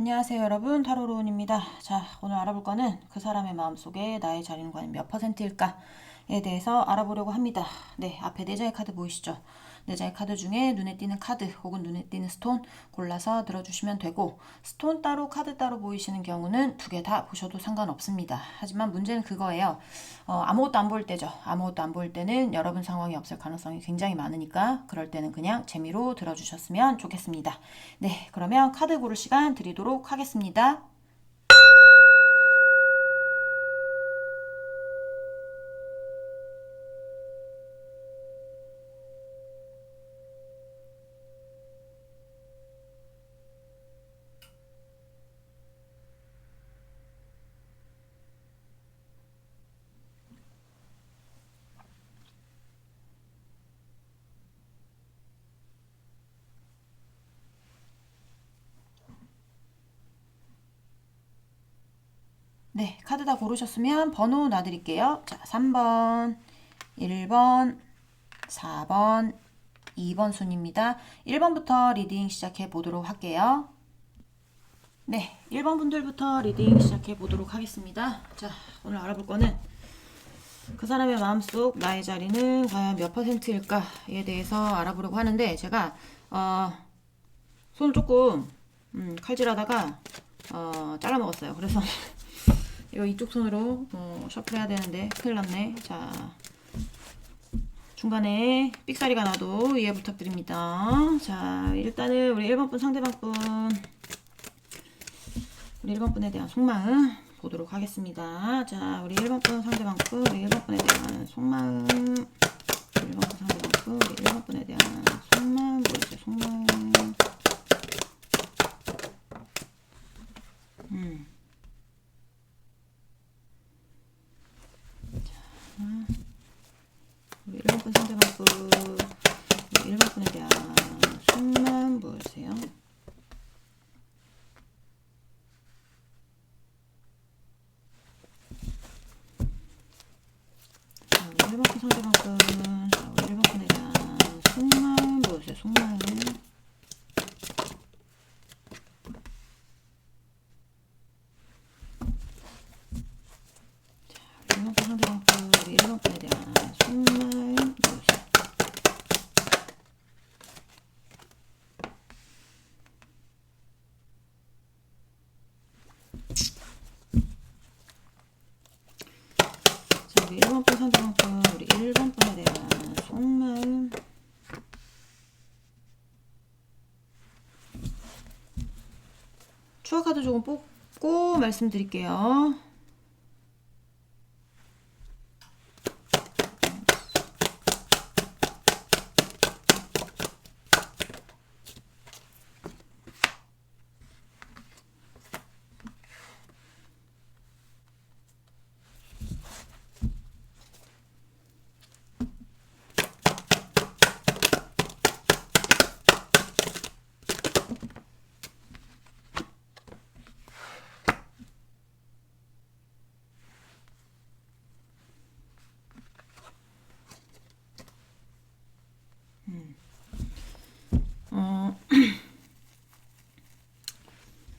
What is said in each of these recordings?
안녕하세요 여러분, 타로로운입니다. 자, 오늘 알아볼 거는 그 사람의 마음속에 나의 자리는 과연 몇 %일까에 대해서 알아보려고 합니다. 네, 앞에 네 장의 카드 보이시죠? 네 장의 카드 중에 눈에 띄는 카드 혹은 눈에 띄는 스톤 골라서 들어주시면 되고, 스톤 따로 카드 따로 보이시는 경우는 두 개 다 보셔도 상관없습니다. 하지만 문제는 그거예요. 아무것도 안 보일 때죠. 아무것도 안 보일 때는 여러분 상황이 없을 가능성이 굉장히 많으니까 그럴 때는 그냥 재미로 들어주셨으면 좋겠습니다. 네, 그러면 카드 고를 시간 드리도록 하겠습니다. 네, 카드 다 고르셨으면 번호 놔드릴게요. 자, 3번, 1번, 4번, 2번 순입니다. 1번부터 리딩 시작해 보도록 할게요. 네, 1번 분들부터 리딩 시작해 보도록 하겠습니다. 자, 오늘 알아볼 거는 그 사람의 마음속 나의 자리는 과연 몇 %일까에 대해서 알아보려고 하는데, 제가 손을 조금 칼질하다가 잘라 먹었어요. 그래서 이거 이쪽 손으로 셔플해야 되는데 큰일 났네. 자, 중간에 삑사리가 나도 이해 부탁드립니다. 자, 일단은 우리 1번 분 상대방 분, 우리 1번 분에 대한 속마음 보도록 하겠습니다. 자, 우리 1번 분 상대방 분, 우리 1번 분에 대한 속마음, 우리 1번 분 상대방 분, 우리 1번 분에 대한 속마음, 뭐였어요? 속마음. 우리 1번 분 상대방 분, 우리 1번 분에 대한 속마음 뭐였어요? 자, 우리 1번 분 상대방 분, 자, 우리 1번 분에 대한 속마음 뭐였어요? 속마음. 자, 우리 1번 분 상대방 분, 우리 1번 분에 대한 속마음 뭐였어요? 자, 우리 1번 분 상대방 분, 우리 1번 분에 대한 속마음. 추가 카드 조금 뽑고 말씀드릴게요.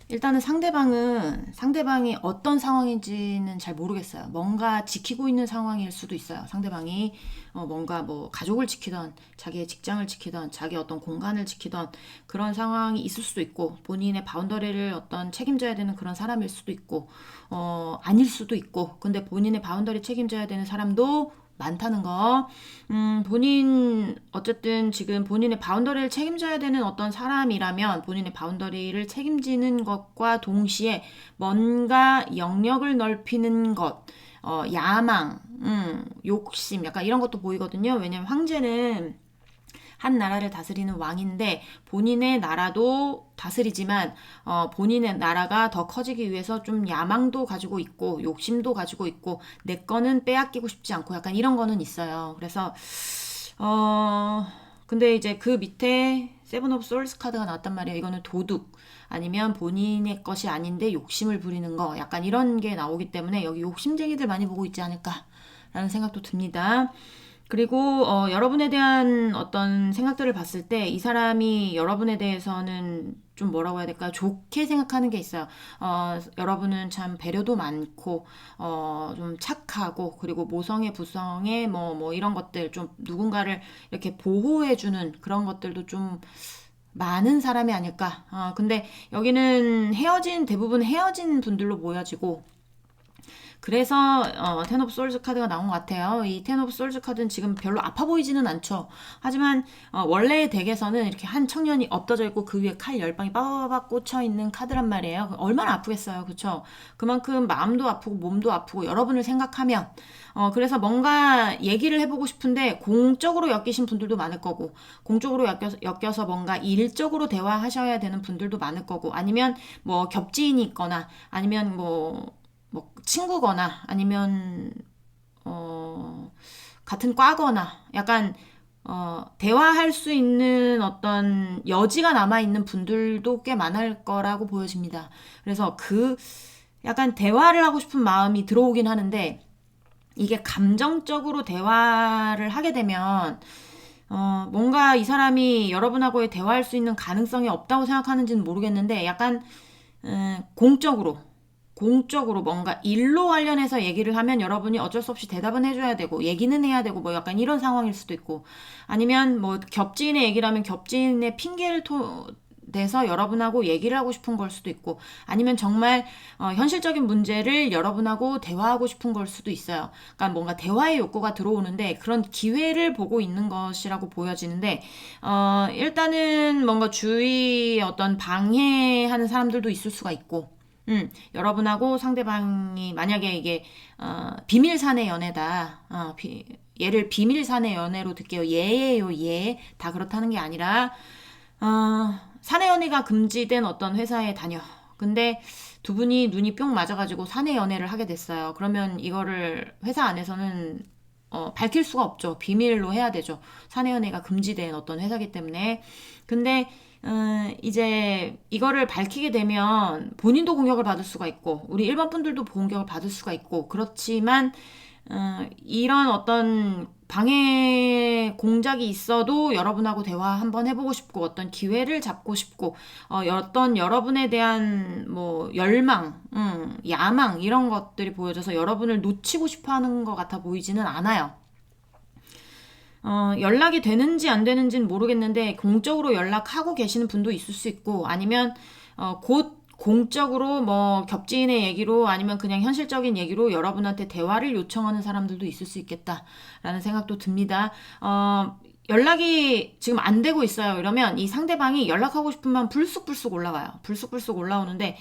일단은 상대방이 어떤 상황인지는 잘 모르겠어요. 뭔가 지키고 있는 상황일 수도 있어요. 상대방이 뭔가 뭐 가족을 지키던, 자기의 직장을 지키던, 자기 어떤 공간을 지키던 그런 상황이 있을 수도 있고, 본인의 바운더리를 어떤 책임져야 되는 그런 사람일 수도 있고, 아닐 수도 있고, 근데 본인의 바운더리 책임져야 되는 사람도 많다는 거. 어쨌든 지금 본인의 바운더리를 책임져야 되는 어떤 사람이라면 본인의 바운더리를 책임지는 것과 동시에 뭔가 영역을 넓히는 것, 야망, 욕심, 약간 이런 것도 보이거든요. 왜냐면 황제는 한 나라를 다스리는 왕인데 본인의 나라도 다스리지만 본인의 나라가 더 커지기 위해서 좀 야망도 가지고 있고 욕심도 가지고 있고 내 거는 빼앗기고 싶지 않고 약간 이런 거는 있어요. 그래서 근데 이제 그 밑에 세븐 오브 솔스 카드가 나왔단 말이에요. 이거는 도둑 아니면 본인의 것이 아닌데 욕심을 부리는 거 약간 이런 게 나오기 때문에 여기 욕심쟁이들 많이 보고 있지 않을까라는 생각도 듭니다. 그리고 여러분에 대한 어떤 생각들을 봤을 때 이 사람이 여러분에 대해서는 좀 뭐라고 해야 될까요? 좋게 생각하는 게 있어요. 여러분은 참 배려도 많고, 좀 착하고, 그리고 모성애, 부성애, 뭐 이런 것들 좀 누군가를 이렇게 보호해주는 그런 것들도 좀 많은 사람이 아닐까. 근데 여기는 대부분 헤어진 분들로 보여지고, 그래서 텐 오브 솔즈 카드가 나온 것 같아요. 이 텐 오브 솔즈 카드는 지금 별로 아파 보이지는 않죠. 하지만 원래의 덱에서는 이렇게 한 청년이 엎드져 있고 그 위에 칼 10방이 빠바바박 꽂혀 있는 카드란 말이에요. 얼마나 아프겠어요. 그쵸? 그만큼 마음도 아프고 몸도 아프고 여러분을 생각하면 그래서 뭔가 얘기를 해보고 싶은데 공적으로 엮이신 분들도 많을 거고 공적으로 엮여서 뭔가 일적으로 대화하셔야 되는 분들도 많을 거고 아니면 뭐 겹지인이 있거나 아니면 뭐 친구거나 아니면 같은 과거나 약간 대화할 수 있는 어떤 여지가 남아 있는 분들도 꽤 많을 거라고 보여집니다. 그래서 약간 대화를 하고 싶은 마음이 들어오긴 하는데 이게 감정적으로 대화를 하게 되면 뭔가 이 사람이 여러분하고의 대화할 수 있는 가능성이 없다고 생각하는지는 모르겠는데 약간 공적으로 뭔가 일로 관련해서 얘기를 하면 여러분이 어쩔 수 없이 대답은 해줘야 되고 얘기는 해야 되고 뭐 약간 이런 상황일 수도 있고 아니면 뭐 겹지인의 얘기를 하면 겹지인의 핑계를 내서 여러분하고 얘기를 하고 싶은 걸 수도 있고 아니면 정말 현실적인 문제를 여러분하고 대화하고 싶은 걸 수도 있어요. 그러니까 뭔가 대화의 욕구가 들어오는데 그런 기회를 보고 있는 것이라고 보여지는데 일단은 뭔가 주위에 어떤 방해하는 사람들도 있을 수가 있고 여러분하고 상대방이 만약에 이게 비밀 사내 연애다. 얘를 비밀 사내 연애로 듣게요. 예예요, 예. 다 그렇다는 게 아니라 사내 연애가 금지된 어떤 회사에 다녀. 근데 두 분이 눈이 뿅 맞아가지고 사내 연애를 하게 됐어요. 그러면 이거를 회사 안에서는 밝힐 수가 없죠. 비밀로 해야 되죠. 사내 연애가 금지된 어떤 회사기 때문에. 근데 이제 이거를 밝히게 되면 본인도 공격을 받을 수가 있고 우리 일반 분들도 공격을 받을 수가 있고 그렇지만 이런 어떤 방해 공작이 있어도 여러분하고 대화 한번 해보고 싶고 어떤 기회를 잡고 싶고 어떤 여러분에 대한 뭐 열망, 야망 이런 것들이 보여져서 여러분을 놓치고 싶어하는 것 같아 보이지는 않아요. 연락이 되는지 안 되는지는 모르겠는데 공적으로 연락하고 계시는 분도 있을 수 있고 아니면 곧 공적으로 뭐 겹지인의 얘기로 아니면 그냥 현실적인 얘기로 여러분한테 대화를 요청하는 사람들도 있을 수 있겠다라는 생각도 듭니다. 연락이 지금 안 되고 있어요. 이러면 이 상대방이 연락하고 싶으면 불쑥불쑥 올라와요. 불쑥불쑥 올라오는데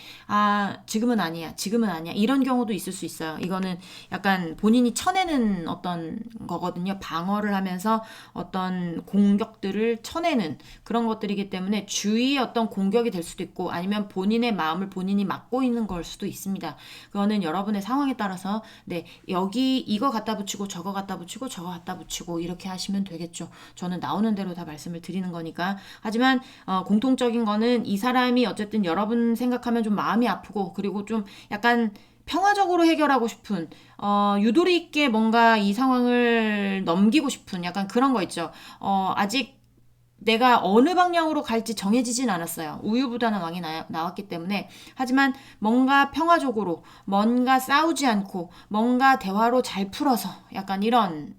지금은 아니야. 지금은 아니야. 이런 경우도 있을 수 있어요. 이거는 약간 본인이 쳐내는 어떤 거거든요. 방어를 하면서 어떤 공격들을 쳐내는 그런 것들이기 때문에 주위의 어떤 공격이 될 수도 있고 아니면 본인의 마음을 본인이 막고 있는 걸 수도 있습니다. 그거는 여러분의 상황에 따라서 여기 이거 갖다 붙이고 저거 갖다 붙이고 저거 갖다 붙이고 이렇게 하시면 되겠죠. 저는 나오는 대로 다 말씀을 드리는 거니까. 하지만 공통적인 거는 이 사람이 어쨌든 여러분 생각하면 좀 마음이 아프고 그리고 좀 약간 평화적으로 해결하고 싶은 유도리 있게 뭔가 이 상황을 넘기고 싶은 약간 그런 거 있죠. 아직 내가 어느 방향으로 갈지 정해지진 않았어요. 우유부단한 왕이 나왔기 때문에. 하지만 뭔가 평화적으로, 뭔가 싸우지 않고, 뭔가 대화로 잘 풀어서, 약간 이런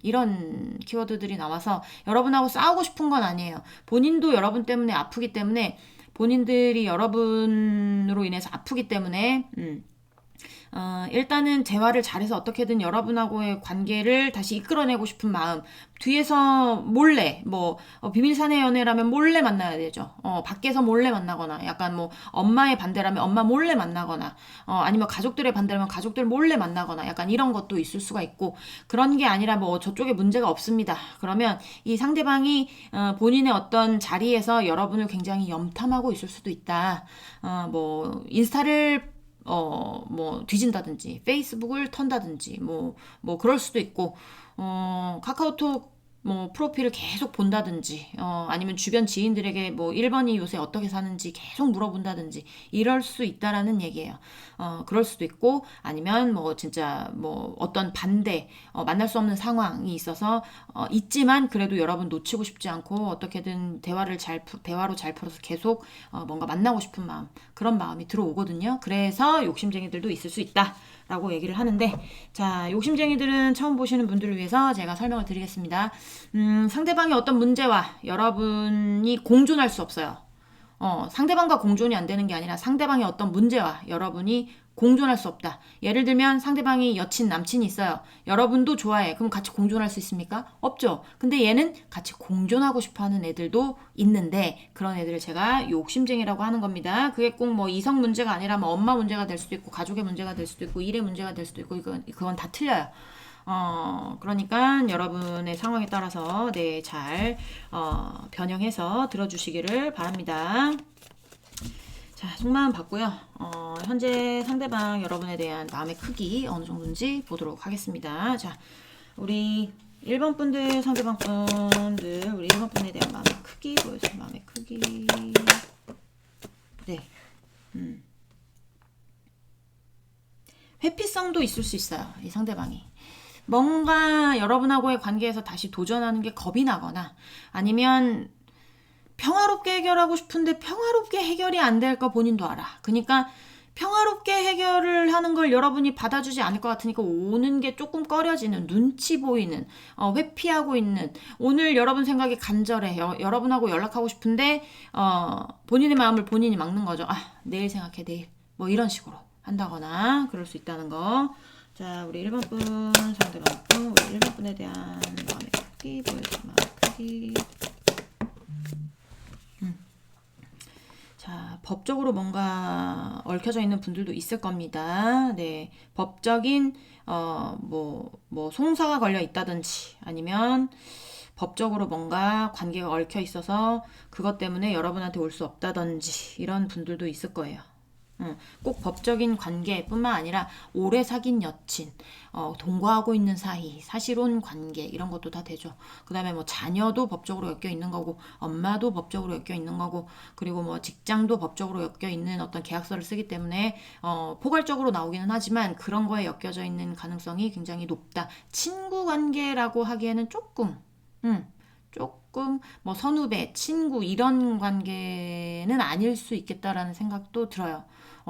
키워드들이 나와서 여러분하고 싸우고 싶은 건 아니에요. 본인도 여러분 때문에 아프기 때문에, 본인들이 여러분으로 인해서 아프기 때문에, 일단은 대화를 잘해서 어떻게든 여러분하고의 관계를 다시 이끌어내고 싶은 마음. 뒤에서 몰래, 비밀 사내 연애라면 몰래 만나야 되죠. 밖에서 몰래 만나거나, 약간 엄마의 반대라면 엄마 몰래 만나거나, 아니면 가족들의 반대라면 가족들 몰래 만나거나, 약간 이런 것도 있을 수가 있고, 그런 게 아니라 저쪽에 문제가 없습니다. 그러면 이 상대방이, 본인의 어떤 자리에서 여러분을 굉장히 염탐하고 있을 수도 있다. 인스타를 뒤진다든지, 페이스북을 턴다든지, 그럴 수도 있고, 카카오톡 뭐 프로필을 계속 본다든지 아니면 주변 지인들에게 뭐 1번이 요새 어떻게 사는지 계속 물어본다든지 이럴 수 있다라는 얘기예요. 그럴 수도 있고 아니면 뭐 진짜 뭐 어떤 반대 만날 수 없는 상황이 있어서 있지만 그래도 여러분 놓치고 싶지 않고 어떻게든 대화로 잘 풀어서 계속 뭔가 만나고 싶은 마음 그런 마음이 들어오거든요. 그래서 욕심쟁이들도 있을 수 있다. 라고 얘기를 하는데 자 욕심쟁이들은 처음 보시는 분들을 위해서 제가 설명을 드리겠습니다. 상대방의 어떤 문제와 여러분이 공존할 수 없어요. 상대방과 공존이 안 되는 게 아니라 상대방의 어떤 문제와 여러분이 공존할 수 없다. 예를 들면 상대방이 여친, 남친이 있어요. 여러분도 좋아해. 그럼 같이 공존할 수 있습니까? 없죠. 근데 얘는 같이 공존하고 싶어 하는 애들도 있는데 그런 애들을 제가 욕심쟁이라고 하는 겁니다. 그게 꼭 뭐 이성 문제가 아니라 뭐 엄마 문제가 될 수도 있고 가족의 문제가 될 수도 있고 일의 문제가 될 수도 있고 그건 다 틀려요. 그러니까 여러분의 상황에 따라서 잘 변형해서 들어주시기를 바랍니다. 자, 속마음 봤고요. 현재 상대방 여러분에 대한 마음의 크기 어느 정도인지 보도록 하겠습니다. 자, 우리 1번 분들, 상대방 분들, 우리 1번 분에 대한 마음의 크기 보여주세요. 마음의 크기. 네. 회피성도 있을 수 있어요. 이 상대방이. 뭔가 여러분하고의 관계에서 다시 도전하는 게 겁이 나거나 아니면 평화롭게 해결하고 싶은데 평화롭게 해결이 안 될 거 본인도 알아. 그러니까 평화롭게 해결을 하는 걸 여러분이 받아주지 않을 것 같으니까 오는 게 조금 꺼려지는, 눈치 보이는, 회피하고 있는, 오늘 여러분 생각이 간절해. 여러분하고 연락하고 싶은데 본인의 마음을 본인이 막는 거죠. 내일 생각해, 내일. 뭐 이런 식으로 한다거나 그럴 수 있다는 거. 자, 우리 1번 분, 상대방 분, 우리 1번 분에 대한 마음의 크기 보여주세요. 마음의 크기. 자, 법적으로 뭔가 얽혀져 있는 분들도 있을 겁니다. 네, 법적인 뭐 송사가 걸려 있다든지 아니면 법적으로 뭔가 관계가 얽혀 있어서 그것 때문에 여러분한테 올 수 없다든지 이런 분들도 있을 거예요. 꼭 법적인 관계뿐만 아니라 오래 사귄 여친, 동거하고 있는 사이, 사실혼 관계 이런 것도 다 되죠. 그 다음에 뭐 자녀도 법적으로 엮여 있는 거고 엄마도 법적으로 엮여 있는 거고 그리고 뭐 직장도 법적으로 엮여 있는 어떤 계약서를 쓰기 때문에 포괄적으로 나오기는 하지만 그런 거에 엮여져 있는 가능성이 굉장히 높다. 친구 관계라고 하기에는 조금 뭐 선후배, 친구 이런 관계는 아닐 수 있겠다라는 생각도 들어요.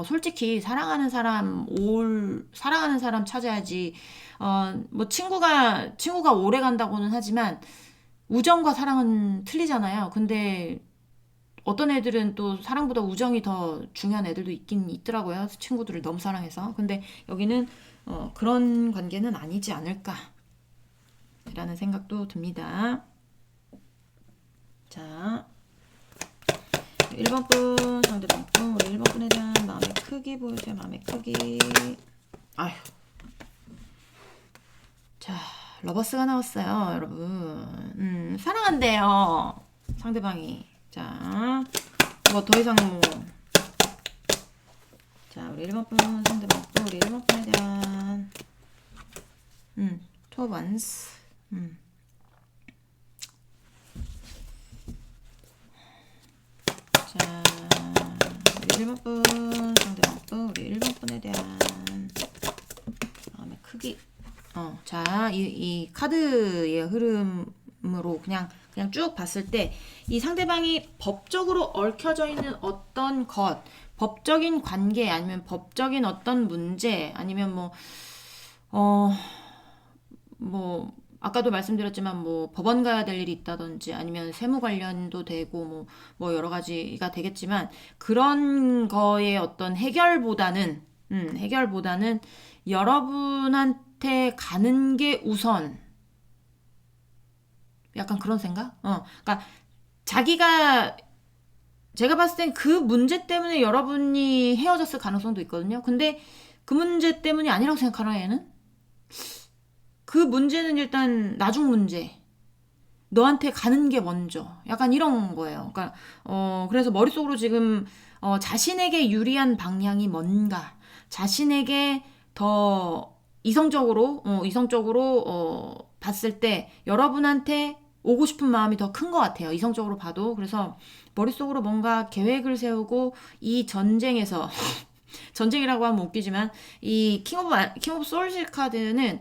솔직히 사랑하는 사람 찾아야지. 뭐 친구가 오래 간다고는 하지만 우정과 사랑은 틀리잖아요. 근데 어떤 애들은 또 사랑보다 우정이 더 중요한 애들도 있긴 있더라고요. 친구들을 너무 사랑해서. 근데 여기는 그런 관계는 아니지 않을까라는 생각도 듭니다. 자, 1번 분, 상대방 분, 우리 1번 분에 대한 마음의 크기 보여주세요. 마음의 크기. 아휴. 자, 러버스가 나왔어요, 여러분. 사랑한대요. 상대방이. 자, 뭐 더 이상 자, 우리 1번 분, 상대방 분, 우리 1번 분에 대한 투 원스. 자, 우리 1번 분, 상대방 분, 우리 1번 분에 대한 마음의 크기. 자, 이 카드의 흐름으로 그냥 쭉 봤을 때 이 상대방이 법적으로 얽혀져 있는 어떤 것, 법적인 관계 아니면 법적인 어떤 문제 아니면 뭐 아까도 말씀드렸지만 뭐 법원 가야 될 일이 있다든지 아니면 세무 관련도 되고 뭐 여러 가지가 되겠지만 그런 거의 어떤 해결보다는 여러분한테 가는 게 우선. 약간 그런 생각? 그러니까 제가 봤을 땐 그 문제 때문에 여러분이 헤어졌을 가능성도 있거든요. 근데 그 문제 때문이 아니라고 생각하나 얘는? 그 문제는 일단 나중 문제. 너한테 가는 게 먼저. 약간 이런 거예요. 그러니까 그래서 머릿속으로 지금 자신에게 유리한 방향이 뭔가, 자신에게 더 이성적으로 봤을 때 여러분한테 오고 싶은 마음이 더 큰 것 같아요. 이성적으로 봐도. 그래서 머릿속으로 뭔가 계획을 세우고 이 전쟁에서 전쟁이라고 하면 웃기지만 이 킹 오브 솔즈 카드는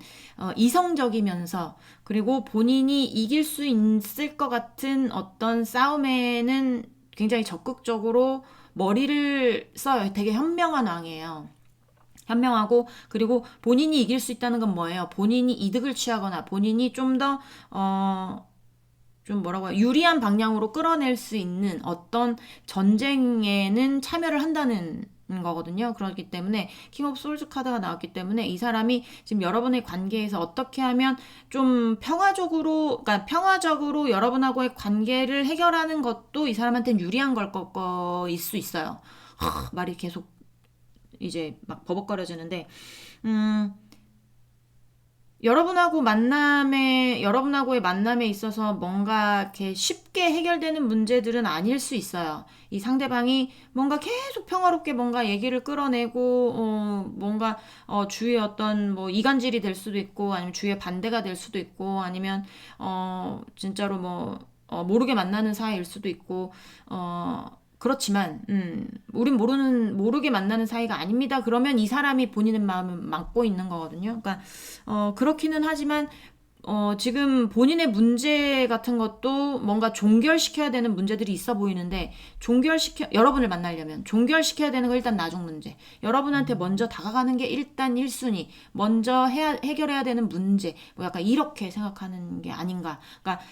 이성적이면서 그리고 본인이 이길 수 있을 것 같은 어떤 싸움에는 굉장히 적극적으로 머리를 써요. 되게 현명한 왕이에요. 현명하고 그리고 본인이 이길 수 있다는 건 뭐예요? 본인이 이득을 취하거나 본인이 좀 더 좀 뭐라고 해요? 유리한 방향으로 끌어낼 수 있는 어떤 전쟁에는 참여를 한다는 거거든요. 그렇기 때문에 킹 오브 솔즈 카드가 나왔기 때문에 이 사람이 지금 여러분의 관계에서 어떻게 하면 좀 그러니까 평화적으로 여러분하고의 관계를 해결하는 것도 이 사람한테는 유리한 거일 수 있어요. 말이 계속 이제 막 버벅거려지는데, 음, 여러분하고의 만남에 있어서 뭔가 이렇게 쉽게 해결되는 문제들은 아닐 수 있어요. 이 상대방이 뭔가 계속 평화롭게 뭔가 얘기를 끌어내고, 뭔가, 주위에 어떤 뭐 이간질이 될 수도 있고, 아니면 주위에 반대가 될 수도 있고, 아니면, 진짜로 뭐, 모르게 만나는 사이일 수도 있고, 그렇지만, 우린 모르게 만나는 사이가 아닙니다. 그러면 이 사람이 본인의 마음을 막고 있는 거거든요. 그러니까, 그렇기는 하지만, 지금 본인의 문제 같은 것도 뭔가 종결시켜야 되는 문제들이 있어 보이는데, 여러분을 만나려면 종결시켜야 되는 거 일단 나중 문제. 여러분한테 먼저 다가가는 게 일단 1순위. 먼저 해결해야 되는 문제. 뭐 약간 이렇게 생각하는 게 아닌가. 그러니까,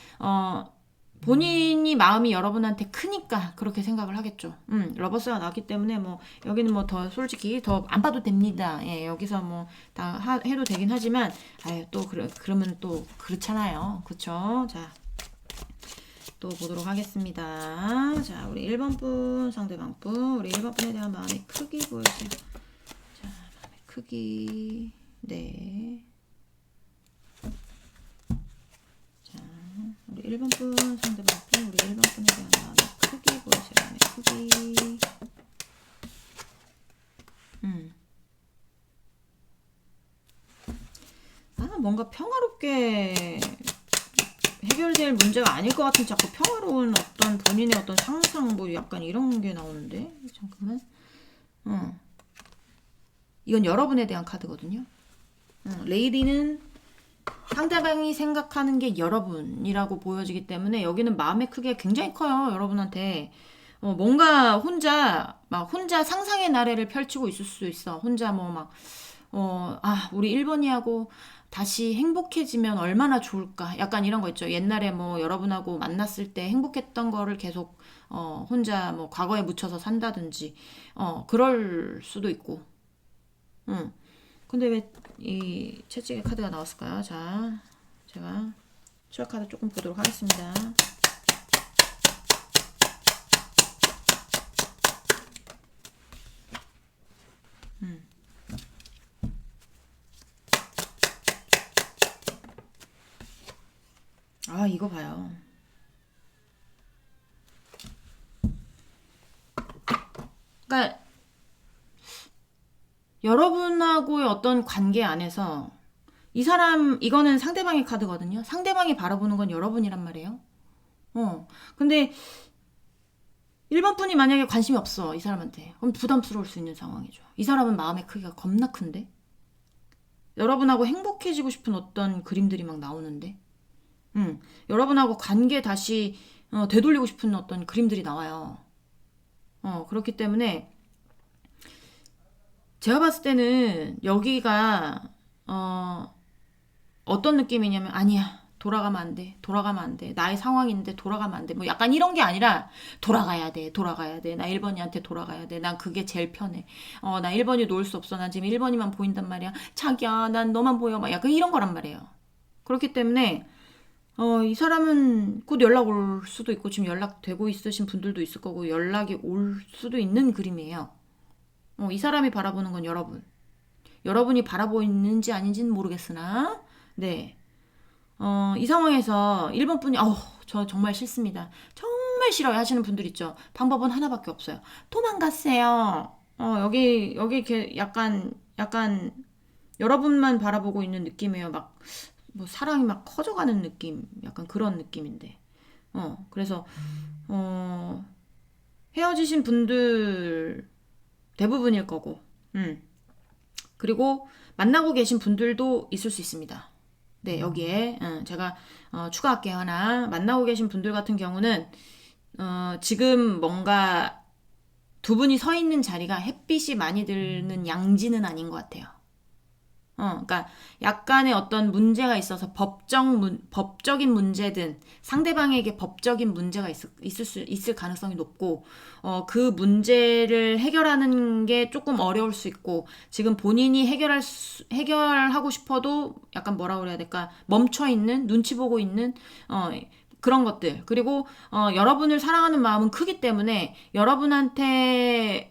본인이 마음이 여러분한테 크니까 그렇게 생각을 하겠죠. 러버스가 나왔기 때문에 뭐 여기는 뭐 더 솔직히 더 안 봐도 됩니다. 예, 여기서 뭐 다 해도 되긴 하지만 아유 또 그러면 또 그렇잖아요. 그쵸? 자, 또 보도록 하겠습니다. 자, 우리 1번 분 상대방 분 우리 1번 분에 대한 마음의 크기 보여주세요. 자, 마음의 크기 네. 우리 1번 분 상대방 분 우리 1번 분에 대한 마음의 크기 보여주세요. 마음의 크기 뭔가 평화롭게 해결될 문제가 아닐 것 같은 자꾸 평화로운 어떤 본인의 어떤 상상 뭐 약간 이런 게 나오는데 잠깐만 이건 여러분에 대한 카드거든요. 레이디는 상대방이 생각하는 게 여러분이라고 보여지기 때문에 여기는 마음의 크기가 굉장히 커요. 여러분한테 뭔가 혼자 상상의 나래를 펼치고 있을 수 있어. 혼자 뭐 막 우리 1번이하고 다시 행복해지면 얼마나 좋을까. 약간 이런 거 있죠. 옛날에 뭐 여러분하고 만났을 때 행복했던 거를 계속 혼자 뭐 과거에 묻혀서 산다든지 그럴 수도 있고. 근데 왜 이 채찍의 카드가 나왔을까요? 자, 제가 추억 카드 조금 보도록 하겠습니다. 이거 봐요. 그러니까 여러분하고의 어떤 관계 안에서 이거는 상대방의 카드거든요. 상대방이 바라보는 건 여러분이란 말이에요. 근데 1번 분이 만약에 관심이 없어, 이 사람한테. 그럼 부담스러울 수 있는 상황이죠. 이 사람은 마음의 크기가 겁나 큰데? 여러분하고 행복해지고 싶은 어떤 그림들이 막 나오는데? 여러분하고 관계 다시 되돌리고 싶은 어떤 그림들이 나와요. 그렇기 때문에 제가 봤을 때는 여기가 어떤 느낌이냐면 아니야 돌아가면 안 돼 나의 상황인데 돌아가면 안 돼 뭐 약간 이런 게 아니라 돌아가야 돼 나 1번이한테 돌아가야 돼 난 그게 제일 편해 나 1번이 놓을 수 없어 난 지금 1번이만 보인단 말이야 자기야 난 너만 보여 막 약간 이런 거란 말이에요. 그렇기 때문에 이 사람은 곧 연락 올 수도 있고 지금 연락되고 있으신 분들도 있을 거고 연락이 올 수도 있는 그림이에요. 이 사람이 바라보는 건 여러분이 바라보이는지 아닌지는 모르겠으나 네. 이 상황에서 1번 분이 저 정말 싫습니다. 정말 싫어요 하시는 분들 있죠. 방법은 하나밖에 없어요. 도망갔어요. 여기 이렇게 약간 여러분만 바라보고 있는 느낌이에요. 막 뭐 사랑이 막 커져가는 느낌, 약간 그런 느낌인데. 그래서 헤어지신 분들 대부분일 거고, 그리고 만나고 계신 분들도 있을 수 있습니다. 네, 여기에 제가 추가할게요. 하나. 만나고 계신 분들 같은 경우는 지금 뭔가 두 분이 서 있는 자리가 햇빛이 많이 드는 양지는 아닌 것 같아요. 그러니까 약간의 어떤 문제가 있어서 법적인 문제든 상대방에게 법적인 문제가 있을 가능성이 높고, 그 문제를 해결하는 게 조금 어려울 수 있고, 지금 본인이 해결하고 싶어도 약간 뭐라 그래야 될까, 멈춰 있는, 눈치 보고 있는, 그런 것들. 그리고, 여러분을 사랑하는 마음은 크기 때문에 여러분한테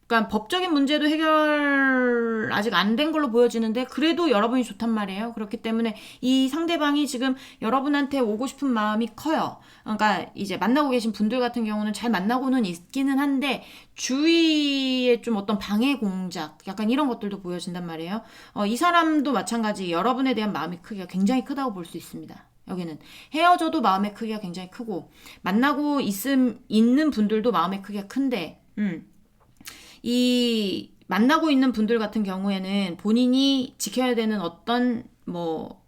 그러니까 법적인 문제도 해결 아직 안 된 걸로 보여지는데 그래도 여러분이 좋단 말이에요. 그렇기 때문에 이 상대방이 지금 여러분한테 오고 싶은 마음이 커요. 그러니까 이제 만나고 계신 분들 같은 경우는 잘 만나고는 있기는 한데 주위에 좀 어떤 방해 공작 약간 이런 것들도 보여진단 말이에요. 이 사람도 마찬가지 여러분에 대한 마음의 크기가 굉장히 크다고 볼 수 있습니다. 여기는 헤어져도 마음의 크기가 굉장히 크고 만나고 있는 분들도 마음의 크기가 큰데 이 만나고 있는 분들 같은 경우에는 본인이 지켜야 되는 어떤 뭐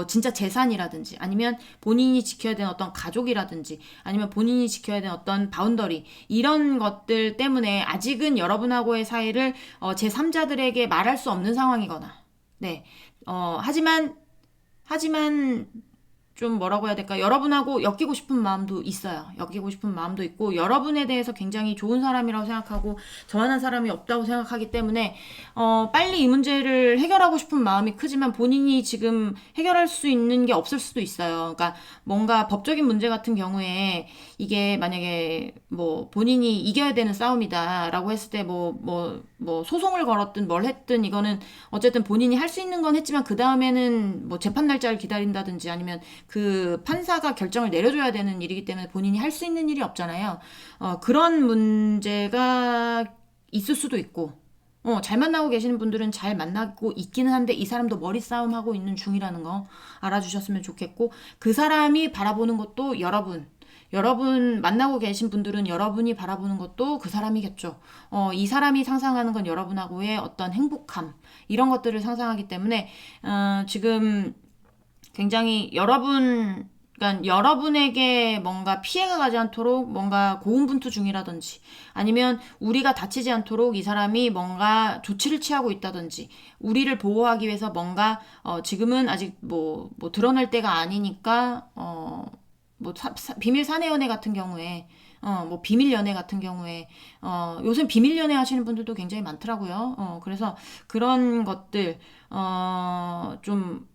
진짜 재산이라든지 아니면 본인이 지켜야 되는 어떤 가족이라든지 아니면 본인이 지켜야 되는 어떤 바운더리 이런 것들 때문에 아직은 여러분하고의 사이를 제3자들에게 말할 수 없는 상황이거나 네. 하지만 좀 뭐라고 해야 될까? 여러분하고 엮이고 싶은 마음도 있어요. 엮이고 싶은 마음도 있고 여러분에 대해서 굉장히 좋은 사람이라고 생각하고 저만한 사람이 없다고 생각하기 때문에 빨리 이 문제를 해결하고 싶은 마음이 크지만 본인이 지금 해결할 수 있는 게 없을 수도 있어요. 그러니까 뭔가 법적인 문제 같은 경우에 이게 만약에 뭐 본인이 이겨야 되는 싸움이다라고 했을 때 뭐 소송을 걸었든 뭘 했든 이거는 어쨌든 본인이 할 수 있는 건 했지만 그 다음에는 뭐 재판 날짜를 기다린다든지 아니면 그 판사가 결정을 내려줘야 되는 일이기 때문에 본인이 할 수 있는 일이 없잖아요. 그런 문제가 있을 수도 있고, 잘 만나고 계시는 분들은 잘 만나고 있기는 한데 이 사람도 머리 싸움하고 있는 중이라는 거 알아주셨으면 좋겠고, 그 사람이 바라보는 것도 여러분 만나고 계신 분들은 여러분이 바라보는 것도 그 사람이겠죠. 이 사람이 상상하는 건 여러분하고의 어떤 행복함 이런 것들을 상상하기 때문에 지금 굉장히 그러니까 여러분에게 뭔가 피해가 가지 않도록 뭔가 고군분투 중이라든지 아니면 우리가 다치지 않도록 이 사람이 뭔가 조치를 취하고 있다든지 우리를 보호하기 위해서 뭔가 지금은 아직 뭐 드러낼 때가 아니니까 비밀 사내 연애 같은 경우에 뭐 비밀 연애 같은 경우에 요새 비밀 연애 하시는 분들도 굉장히 많더라고요. 그래서 그런 것들 좀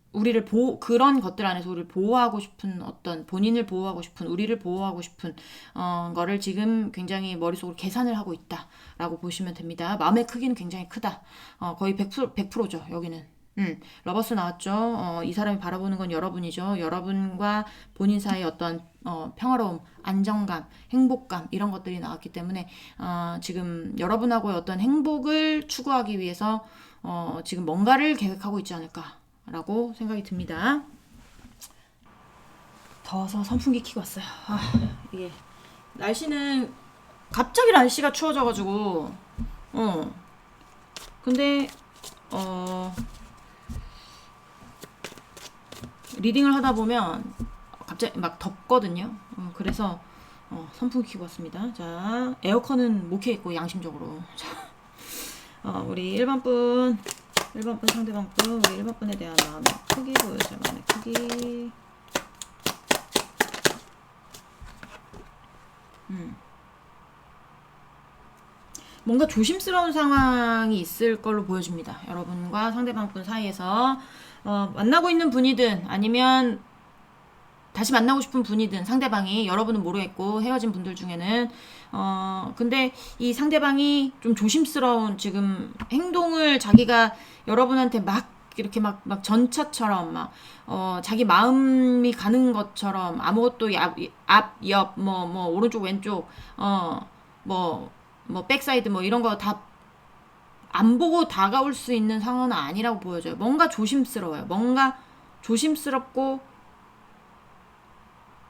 그런 것들 안에서 우리를 보호하고 싶은 어떤 본인을 보호하고 싶은 우리를 보호하고 싶은 거를 지금 굉장히 머릿속으로 계산을 하고 있다라고 보시면 됩니다. 마음의 크기는 굉장히 크다. 거의 100%죠. 여기는. 러버스 나왔죠. 이 사람이 바라보는 건 여러분이죠. 여러분과 본인 사이의 어떤 평화로움, 안정감, 행복감 이런 것들이 나왔기 때문에 지금 여러분하고의 어떤 행복을 추구하기 위해서 지금 뭔가를 계획하고 있지 않을까라고 생각이 듭니다. 더워서 선풍기 켜고 왔어요. 이게 날씨는 갑자기 날씨가 추워져가지고 근데 리딩을 하다 보면 갑자기 막 덥거든요. 그래서 선풍기 켜고 왔습니다. 자, 에어컨은 못 켜있고 양심적으로. 자, 우리 1번 분 상대방 분, 우리 1번 분에 대한 마음의 크기 보여줘요. 마음의 크기. 뭔가 조심스러운 상황이 있을 걸로 보여집니다. 여러분과 상대방 분 사이에서 만나고 있는 분이든 아니면 다시 만나고 싶은 분이든 상대방이 여러분은 모르겠고 헤어진 분들 중에는 근데 이 상대방이 좀 조심스러운 지금 행동을 자기가 여러분한테 막 이렇게 막 전차처럼 막 자기 마음이 가는 것처럼 아무것도 앞, 옆, 뭐 오른쪽 왼쪽 뭐 백사이드 뭐 이런 거 다 안 보고 다가올 수 있는 상황은 아니라고 보여져요. 뭔가 조심스러워요. 뭔가 조심스럽고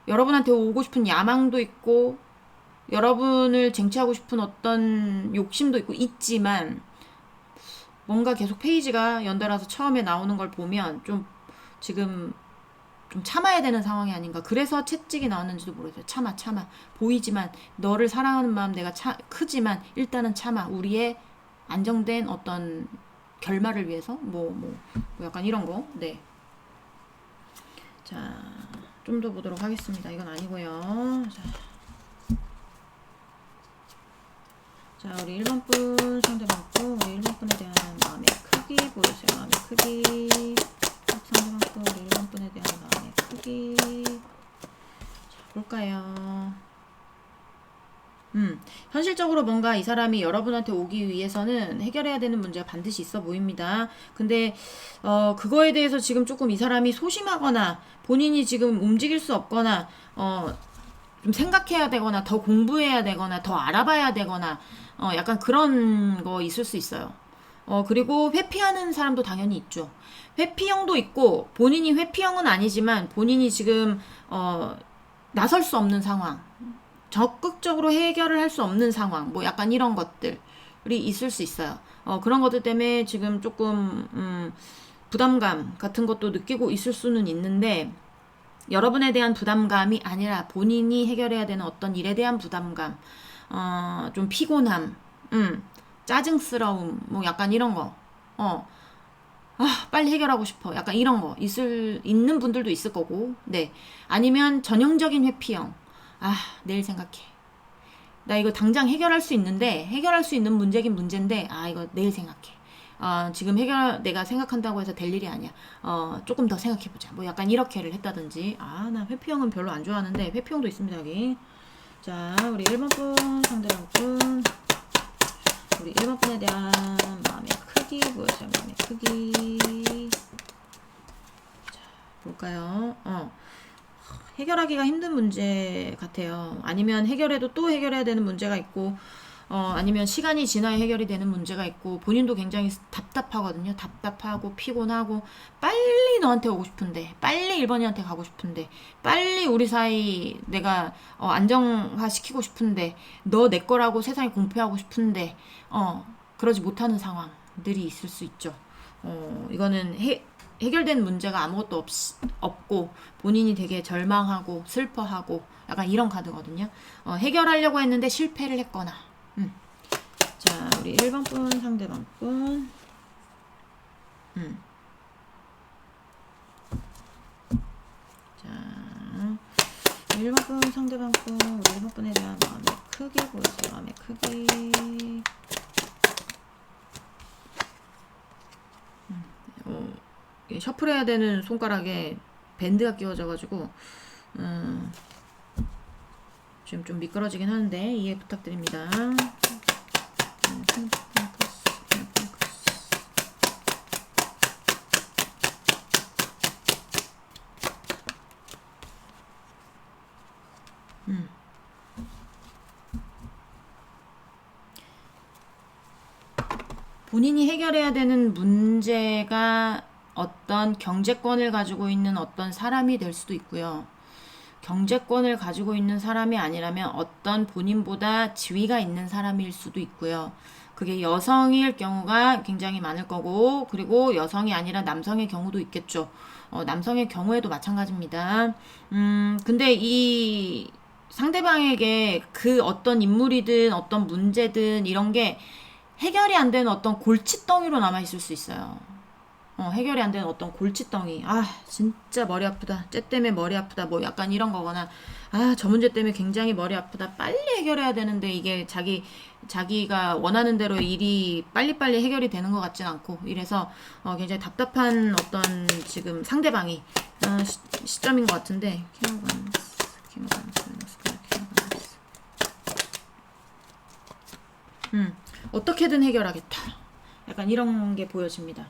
여러분한테 오고 싶은 야망도 있고 여러분을 쟁취하고 싶은 어떤 욕심도 있고 있지만 뭔가 계속 페이지가 연달아서 처음에 나오는 걸 보면 좀 지금 좀 참아야 되는 상황이 아닌가. 그래서 채찍이 나왔는지도 모르겠어요. 참아. 보이지만 너를 사랑하는 마음 내가 크지만 일단은 참아. 우리의 안정된 어떤 결말을 위해서 뭐 약간 이런 거. 네. 자, 좀 더 보도록 하겠습니다. 이건 아니고요. 자, 우리 1번 분 상대방 분, 우리 1번 분에 대한 마음의 크기 보여주세요. 마음의 크기. 상대방 분, 우리 1번 분에 대한 마음의 크기. 자, 볼까요? 현실적으로 뭔가 이 사람이 여러분한테 오기 위해서는 해결해야 되는 문제가 반드시 있어 보입니다. 근데 그거에 대해서 지금 조금 이 사람이 소심하거나 본인이 지금 움직일 수 없거나 좀 생각해야 되거나 더 공부해야 되거나 더 알아봐야 되거나 약간 그런 거 있을 수 있어요. 그리고 회피하는 사람도 당연히 있죠. 회피형도 있고 본인이 회피형은 아니지만 본인이 지금 나설 수 없는 상황, 적극적으로 해결을 할 수 없는 상황, 뭐 약간 이런 것들이 있을 수 있어요. 그런 것들 때문에 지금 조금 부담감 같은 것도 느끼고 있을 수는 있는데 여러분에 대한 부담감이 아니라 본인이 해결해야 되는 어떤 일에 대한 부담감, 좀 피곤함, 짜증스러움, 뭐 약간 이런 거, 빨리 해결하고 싶어. 약간 이런 거 있는 분들도 있을 거고, 네. 아니면 전형적인 회피형. 내일 생각해. 나 이거 당장 해결할 수 있는 문제긴 문제인데, 이거 내일 생각해. 지금 내가 생각한다고 해서 될 일이 아니야. 조금 더 생각해보자. 뭐 약간 이렇게를 했다든지. 나 회피형은 별로 안 좋아하는데, 회피형도 있습니다, 여기. 자, 우리 1번 분, 상대방 분. 우리 1번 분에 대한 마음의 크기 보여주세요. 마음의 크기. 자, 볼까요? 해결하기가 힘든 문제 같아요. 아니면 해결해도 또 해결해야 되는 문제가 있고, 아니면 시간이 지나야 해결이 되는 문제가 있고, 본인도 굉장히 답답하거든요. 답답하고 피곤하고, 빨리 너한테 오고 싶은데, 빨리 1번이한테 가고 싶은데, 빨리 우리 사이 내가 안정화시키고 싶은데, 너 내 거라고 세상에 공표하고 싶은데, 그러지 못하는 상황들이 있을 수 있죠. 이거는 해결된 문제가 아무것도 없고 본인이 되게 절망하고 슬퍼하고 약간 이런 카드거든요. 해결하려고 했는데 실패를 했거나. 자, 우리 1번 분 상대방 분. 자, 1번 분 상대방 분, 우리 1번 분에 대한 마음의 크기 보여주세요. 마음의 크기. 셔플해야 되는 손가락에 밴드가 끼워져가지고 지금 좀 미끄러지긴 하는데 이해 부탁드립니다. 본인이 해결해야 되는 문제가 어떤 경제권을 가지고 있는 어떤 사람이 될 수도 있고요. 경제권을 가지고 있는 사람이 아니라면 어떤 본인보다 지위가 있는 사람일 수도 있고요. 그게 여성일 경우가 굉장히 많을 거고, 그리고 여성이 아니라 남성의 경우도 있겠죠. 남성의 경우에도 마찬가지입니다. 근데 이 상대방에게 그 어떤 인물이든 어떤 문제든 이런 게 해결이 안 되는 어떤 골칫덩이로 남아있을 수 있어요. 해결이 안 되는 어떤 골칫덩이. 진짜 머리 아프다. 쟤 때문에 머리 아프다. 뭐 약간 이런 거거나, 저 문제 때문에 굉장히 머리 아프다. 빨리 해결해야 되는데 이게 자기가 원하는 대로 일이 빨리빨리 해결이 되는 것 같진 않고, 이래서 굉장히 답답한 어떤 지금 상대방이 시점인 것 같은데, 어떻게든 해결하겠다. 약간 이런 게 보여집니다.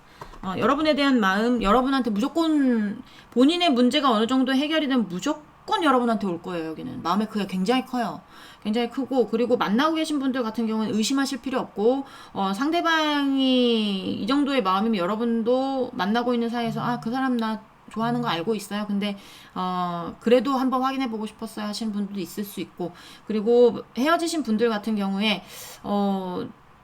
여러분에 대한 마음, 여러분한테 무조건 본인의 문제가 어느 정도 해결이 되면 무조건 여러분한테 올 거예요. 여기는 마음의 크기가 굉장히 커요. 굉장히 크고, 그리고 만나고 계신 분들 같은 경우는 의심하실 필요 없고, 상대방이 이 정도의 마음이면 여러분도 만나고 있는 사이에서 그 사람 나 좋아하는 거 알고 있어요. 근데 그래도 한번 확인해 보고 싶었어요 하시는 분들도 있을 수 있고, 그리고 헤어지신 분들 같은 경우에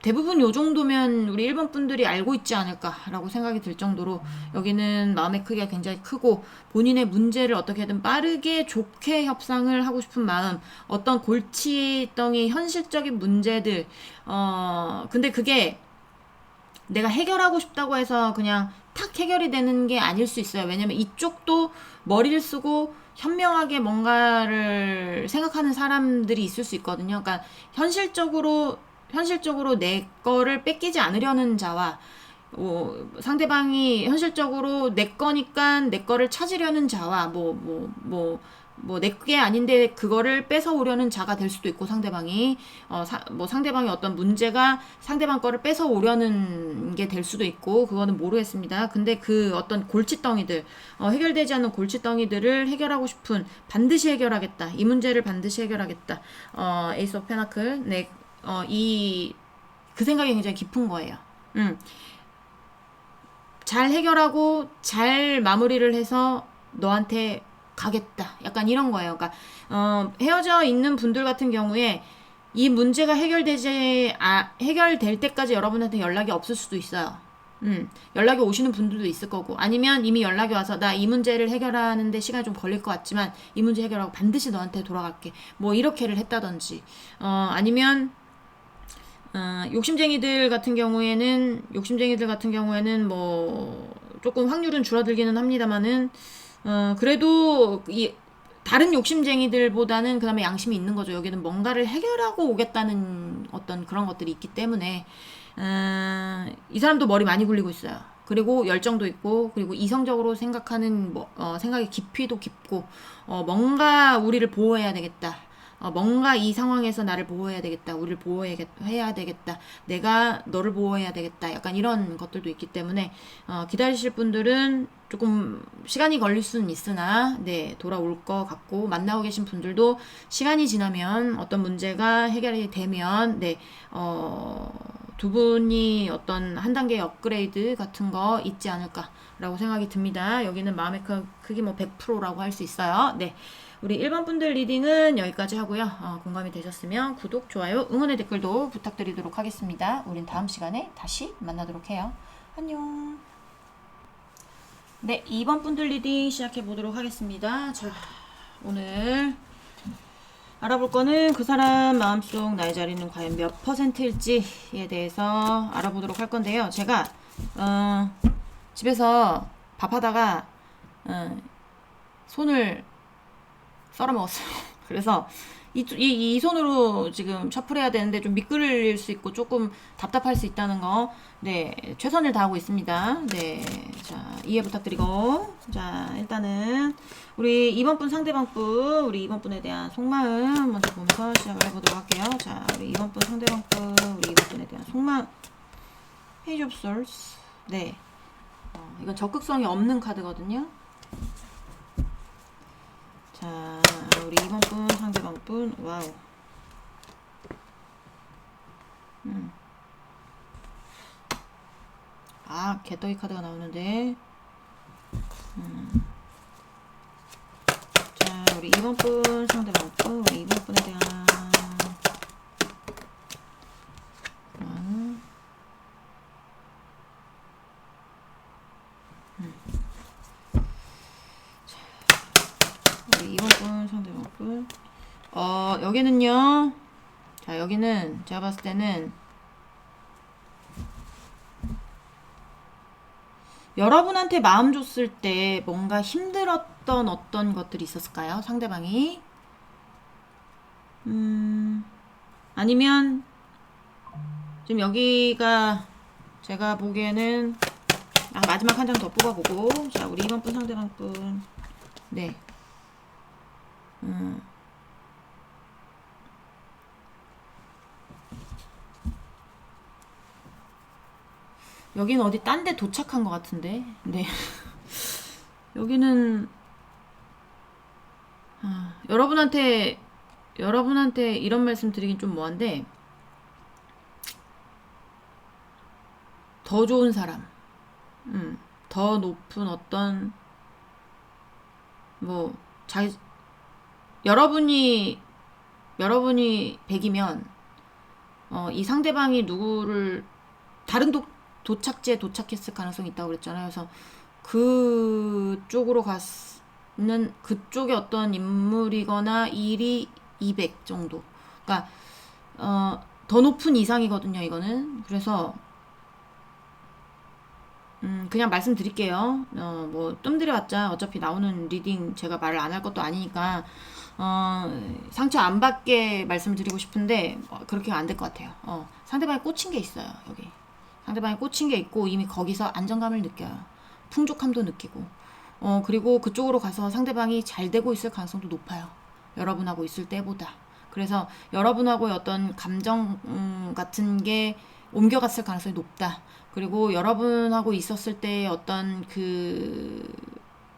대부분 요 정도면 우리 1번 분들이 알고 있지 않을까라고 생각이 들 정도로 여기는 마음의 크기가 굉장히 크고, 본인의 문제를 어떻게든 빠르게 좋게 협상을 하고 싶은 마음, 어떤 골치덩이 현실적인 문제들, 근데 그게 내가 해결하고 싶다고 해서 그냥 탁 해결이 되는 게 아닐 수 있어요. 왜냐면 이쪽도 머리를 쓰고 현명하게 뭔가를 생각하는 사람들이 있을 수 있거든요. 그러니까 현실적으로 내 거를 뺏기지 않으려는 자와, 상대방이 현실적으로 내 거니까 내 거를 찾으려는 자와, 내게 아닌데 그거를 뺏어오려는 자가 될 수도 있고, 상대방이 상대방이 어떤 문제가 상대방 거를 뺏어오려는 게 될 수도 있고, 그거는 모르겠습니다. 근데 그 어떤 골칫덩이들, 해결되지 않는 골칫덩이들을 해결하고 싶은, 반드시 해결하겠다, 이 문제를 반드시 해결하겠다, 에이스 오브 페나클, 그 생각이 굉장히 깊은 거예요. 잘 해결하고 잘 마무리를 해서 너한테 가겠다, 약간 이런 거예요. 그러니까 헤어져 있는 분들 같은 경우에 이 문제가 해결될 때까지 여러분한테 연락이 없을 수도 있어요. 연락이 오시는 분들도 있을 거고, 아니면 이미 연락이 와서 나 이 문제를 해결하는데 시간이 좀 걸릴 것 같지만 이 문제 해결하고 반드시 너한테 돌아갈게, 뭐 이렇게를 했다든지, 아니면 욕심쟁이들 같은 경우에는 뭐 조금 확률은 줄어들기는 합니다만은, 그래도 이 다른 욕심쟁이들보다는 그다음에 양심이 있는 거죠. 여기는 뭔가를 해결하고 오겠다는 어떤 그런 것들이 있기 때문에, 이 사람도 머리 많이 굴리고 있어요. 그리고 열정도 있고, 그리고 이성적으로 생각하는 생각의 깊이도 깊고, 뭔가 우리를 보호해야 되겠다, 뭔가 이 상황에서 나를 보호해야 되겠다, 우리를 보호해야 되겠다, 내가 너를 보호해야 되겠다, 약간 이런 것들도 있기 때문에, 기다리실 분들은 조금 시간이 걸릴 수는 있으나, 네, 돌아올 것 같고, 만나고 계신 분들도 시간이 지나면 어떤 문제가 해결이 되면, 네, 두 분이 어떤 한 단계 업그레이드 같은 거 있지 않을까라고 생각이 듭니다. 여기는 마음의 크기 뭐 100%라고 할 수 있어요. 네. 우리 1번 분들 리딩은 여기까지 하고요. 공감이 되셨으면 구독, 좋아요, 응원의 댓글도 부탁드리도록 하겠습니다. 우린 다음 시간에 다시 만나도록 해요. 안녕. 네, 2번 분들 리딩 시작해 보도록 하겠습니다. 자, 오늘 알아볼 거는 그 사람 마음속 나의 자리는 과연 몇 %일지에 대해서 알아보도록 할 건데요. 제가 집에서 밥하다가 손을 썰어 먹었어요. 그래서 이 손으로 지금 셔플해야 되는데 좀 미끄러질 수 있고 조금 답답할 수 있다는 거, 네, 최선을 다하고 있습니다. 네, 자, 이해 부탁드리고, 자, 일단은 우리 2번 분 상대방 분, 우리 2번 분에 대한 속마음 먼저 보면서 시작을 해보도록 할게요. 자, 우리 2번 분 상대방 분, 우리 2번 분에 대한 속마음. 페이지 오브 솔스. 네, 이건 적극성이 없는 카드거든요. 자, 우리 2번 분 상대방 분, 와우. 개떡이 카드가 나오는데, 자, 우리 2번 분 상대방 분, 우리 2번 분에 대한 우리 2번 분 상대방 분, 여기는요, 자, 여기는 제가 봤을 때는 여러분한테 마음 줬을 때 뭔가 힘들었던 어떤 것들이 있었을까요? 상대방이. 아니면 지금 여기가 제가 보기에는 마지막 한 장 더 뽑아보고, 자, 우리 2번 분 상대방 분, 네, 여기는 어디 딴 데 도착한 것 같은데, 네. 여기는 여러분한테 이런 말씀 드리긴 좀 뭐한데, 더 좋은 사람, 더 높은 어떤 뭐 자기 여러분이 100이면 이 상대방이 누구를 다른 도착지에 도착했을 가능성이 있다고 그랬잖아요. 그래서 그쪽으로 갔는 그쪽의 어떤 인물이거나 일이 200 정도. 그러니까 더 높은 이상이거든요, 이거는. 그래서 그냥 말씀드릴게요. 뭐 뜸들여왔자 어차피 나오는 리딩 제가 말을 안 할 것도 아니니까 상처 안 받게 말씀드리고 싶은데 그렇게 안 될 것 같아요. 상대방이 꽂힌 게 있어요, 여기. 상대방이 꽂힌 게 있고 이미 거기서 안정감을 느껴요. 풍족함도 느끼고. 그리고 그쪽으로 가서 상대방이 잘 되고 있을 가능성도 높아요. 여러분하고 있을 때보다. 그래서 여러분하고의 어떤 감정 같은 게 옮겨갔을 가능성이 높다. 그리고 여러분하고 있었을 때 어떤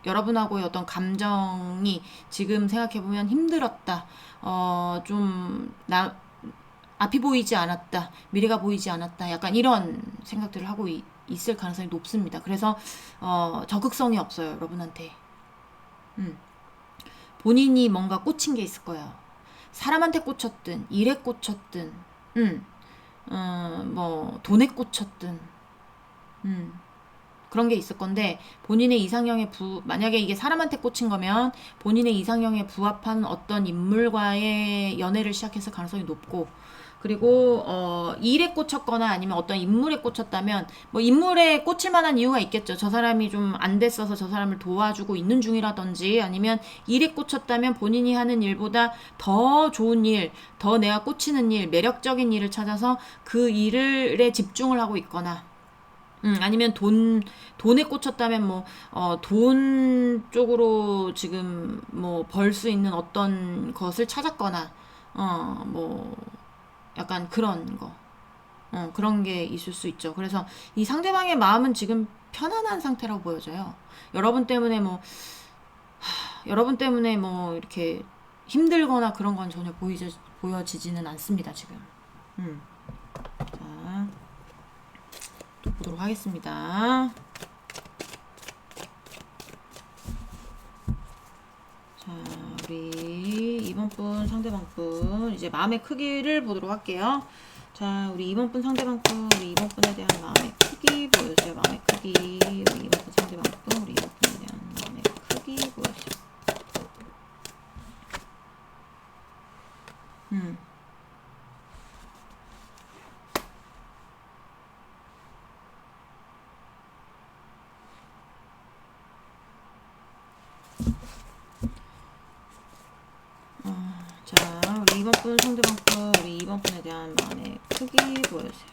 여러분하고의 어떤 감정이 지금 생각해보면 힘들었다. 앞이 보이지 않았다. 미래가 보이지 않았다. 약간 이런 생각들을 하고 있을 가능성이 높습니다. 그래서 적극성이 없어요, 여러분한테. 본인이 뭔가 꽂힌 게 있을 거예요. 사람한테 꽂혔든 일에 꽂혔든 뭐 돈에 꽂혔든 그런 게 있을 건데 본인의 이상형에 만약에 이게 사람한테 꽂힌 거면 본인의 이상형에 부합하는 어떤 인물과의 연애를 시작했을 가능성이 높고, 그리고 일에 꽂혔거나 아니면 어떤 인물에 꽂혔다면 뭐 인물에 꽂힐 만한 이유가 있겠죠. 저 사람이 좀 안 됐어서 저 사람을 도와주고 있는 중이라든지, 아니면 일에 꽂혔다면 본인이 하는 일보다 더 좋은 일, 더 내가 꽂히는 일, 매력적인 일을 찾아서 그 일에 집중을 하고 있거나, 아니면 돈에 꽂혔다면 뭐, 돈 쪽으로 지금 뭐 벌 수 있는 어떤 것을 찾았거나, 뭐, 약간 그런 거. 그런 게 있을 수 있죠. 그래서 이 상대방의 마음은 지금 편안한 상태라고 보여져요. 여러분 때문에 뭐 이렇게 힘들거나 그런 건 전혀 보여지지는 않습니다, 지금. 자, 또 보도록 하겠습니다. 자, 우리 2번 분, 상대방 분, 이제 마음의 크기를 보도록 할게요. 자, 우리 2번 분, 상대방 분, 우리 2번 분에 대한 마음의 크기 보여주세요. 마음의 크기. 우리 2번 분, 상대방 분, 우리 2번 분에 대한 마음의 크기 보여주세요. 자, 우리 2번 분, 상대방 분, 우리 2번 분에 대한 마음의 크기 보여주세요.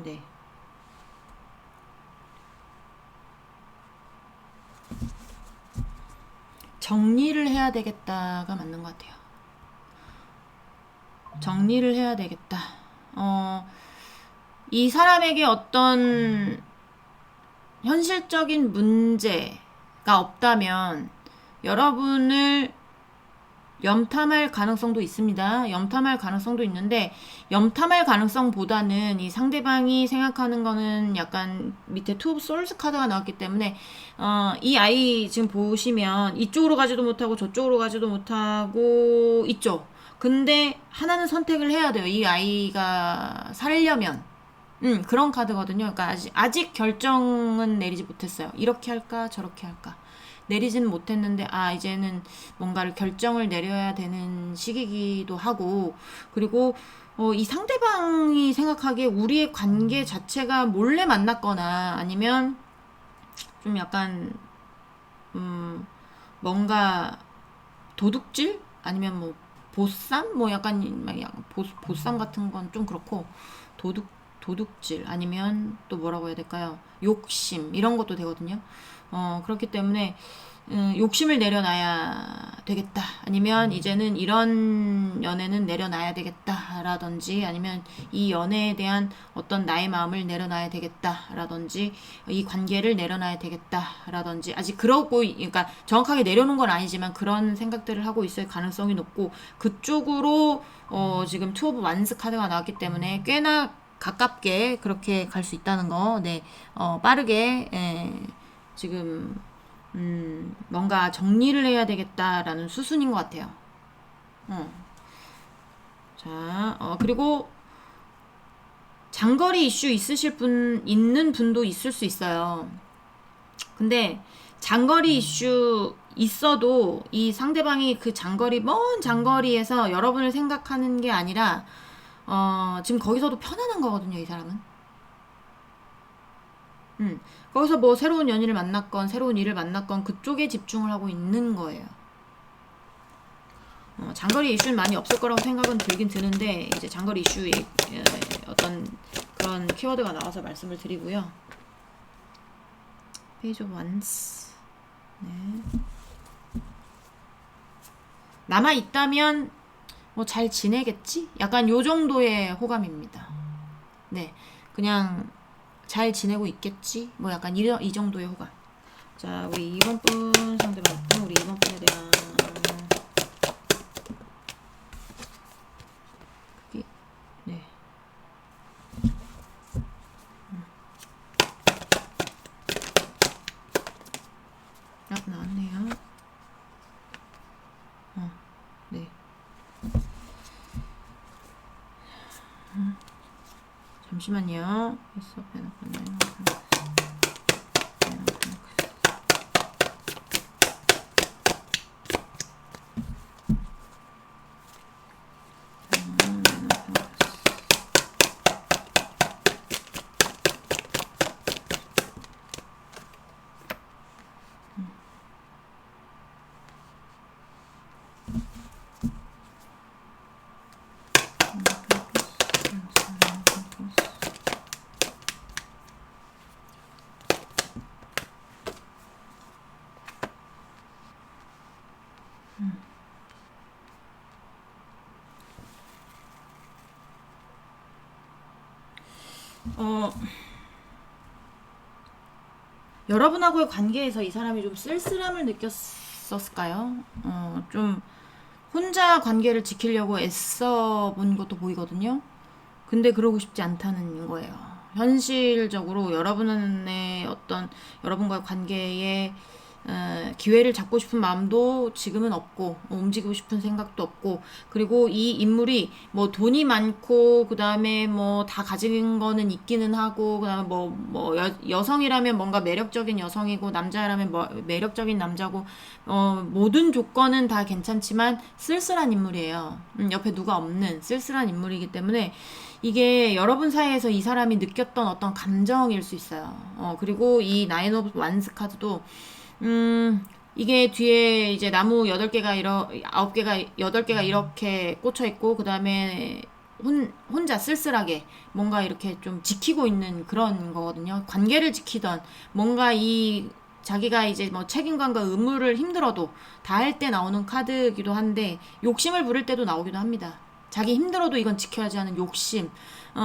네. 정리를 해야 되겠다가 맞는 것 같아요. 정리를 해야 되겠다. 이 사람에게 어떤 현실적인 문제가 없다면 여러분을 염탐할 가능성도 있습니다. 염탐할 가능성도 있는데, 염탐할 가능성보다는 이 상대방이 생각하는 거는 약간 밑에 투 오브 솔스 카드가 나왔기 때문에 이 아이 지금 보시면 이쪽으로 가지도 못하고 저쪽으로 가지도 못하고 있죠. 근데 하나는 선택을 해야 돼요. 이 아이가 살려면. 그런 카드거든요. 그러니까 아직 결정은 내리지 못했어요. 이렇게 할까 저렇게 할까 내리지는 못했는데, 이제는 뭔가를 결정을 내려야 되는 시기이기도 하고, 그리고 이 상대방이 생각하기에 우리의 관계 자체가 몰래 만났거나 아니면 좀 약간 뭔가 도둑질 아니면 뭐 보쌈 뭐 약간 보쌈 같은 건 좀 그렇고, 도둑질 아니면 또 뭐라고 해야 될까요? 욕심 이런 것도 되거든요. 그렇기 때문에 욕심을 내려놔야 되겠다. 아니면 이제는 이런 연애는 내려놔야 되겠다라든지, 아니면 이 연애에 대한 어떤 나의 마음을 내려놔야 되겠다라든지, 이 관계를 내려놔야 되겠다라든지, 아직 그러니까 정확하게 내려놓은 건 아니지만 그런 생각들을 하고 있을 가능성이 높고, 그쪽으로 지금 투 오브 완스 카드가 나왔기 때문에 꽤나 가깝게 그렇게 갈 수 있다는 거. 네, 빠르게 지금 뭔가 정리를 해야 되겠다라는 수순인 것 같아요. 자, 그리고 장거리 이슈 있는 분도 있을 수 있어요. 근데 장거리 이슈 있어도 이 상대방이 그 먼 장거리에서 여러분을 생각하는 게 아니라 지금 거기서도 편안한 거거든요, 이 사람은. 거기서 뭐 새로운 연인을 만났건 새로운 일을 만났건 그쪽에 집중을 하고 있는 거예요. 장거리 이슈는 많이 없을 거라고 생각은 들긴 드는데 이제 장거리 이슈의 어떤 그런 키워드가 나와서 말씀을 드리고요. 페이지 오브 원스. 네. 남아 있다면 뭐 잘 지내겠지? 약간 요 정도의 호감입니다. 네, 그냥 잘 지내고 있겠지? 뭐 약간 이 정도의 호감. 자, 우리 2번 분 상대방, 우리 2번 분에 대한 네. 나왔네요. 네. 잠시만요. 했어, 빼놓고요. 여러분하고의 관계에서 이 사람이 좀 쓸쓸함을 느꼈었을까요? 좀 혼자 관계를 지키려고 애써 본 것도 보이거든요. 근데 그러고 싶지 않다는 거예요. 현실적으로 여러분과의 관계에 기회를 잡고 싶은 마음도 지금은 없고 움직이고 싶은 생각도 없고, 그리고 이 인물이 뭐 돈이 많고 그 다음에 뭐 다 가진 거는 있기는 하고, 그 다음에 여성이라면 뭔가 매력적인 여성이고 남자라면 매력적인 남자고, 모든 조건은 다 괜찮지만 쓸쓸한 인물이에요. 옆에 누가 없는 쓸쓸한 인물이기 때문에 이게 여러분 사이에서 이 사람이 느꼈던 어떤 감정일 수 있어요. 그리고 이 나인 오브 완스 카드도 이게 뒤에 이제 나무 8개가 이렇게 꽂혀 있고, 그 다음에 혼자 쓸쓸하게 뭔가 이렇게 좀 지키고 있는 그런 거거든요. 관계를 지키던 뭔가 자기가 이제 뭐 책임감과 의무를 힘들어도 다 할 때 나오는 카드이기도 한데, 욕심을 부릴 때도 나오기도 합니다. 자기 힘들어도 이건 지켜야지 하는 욕심.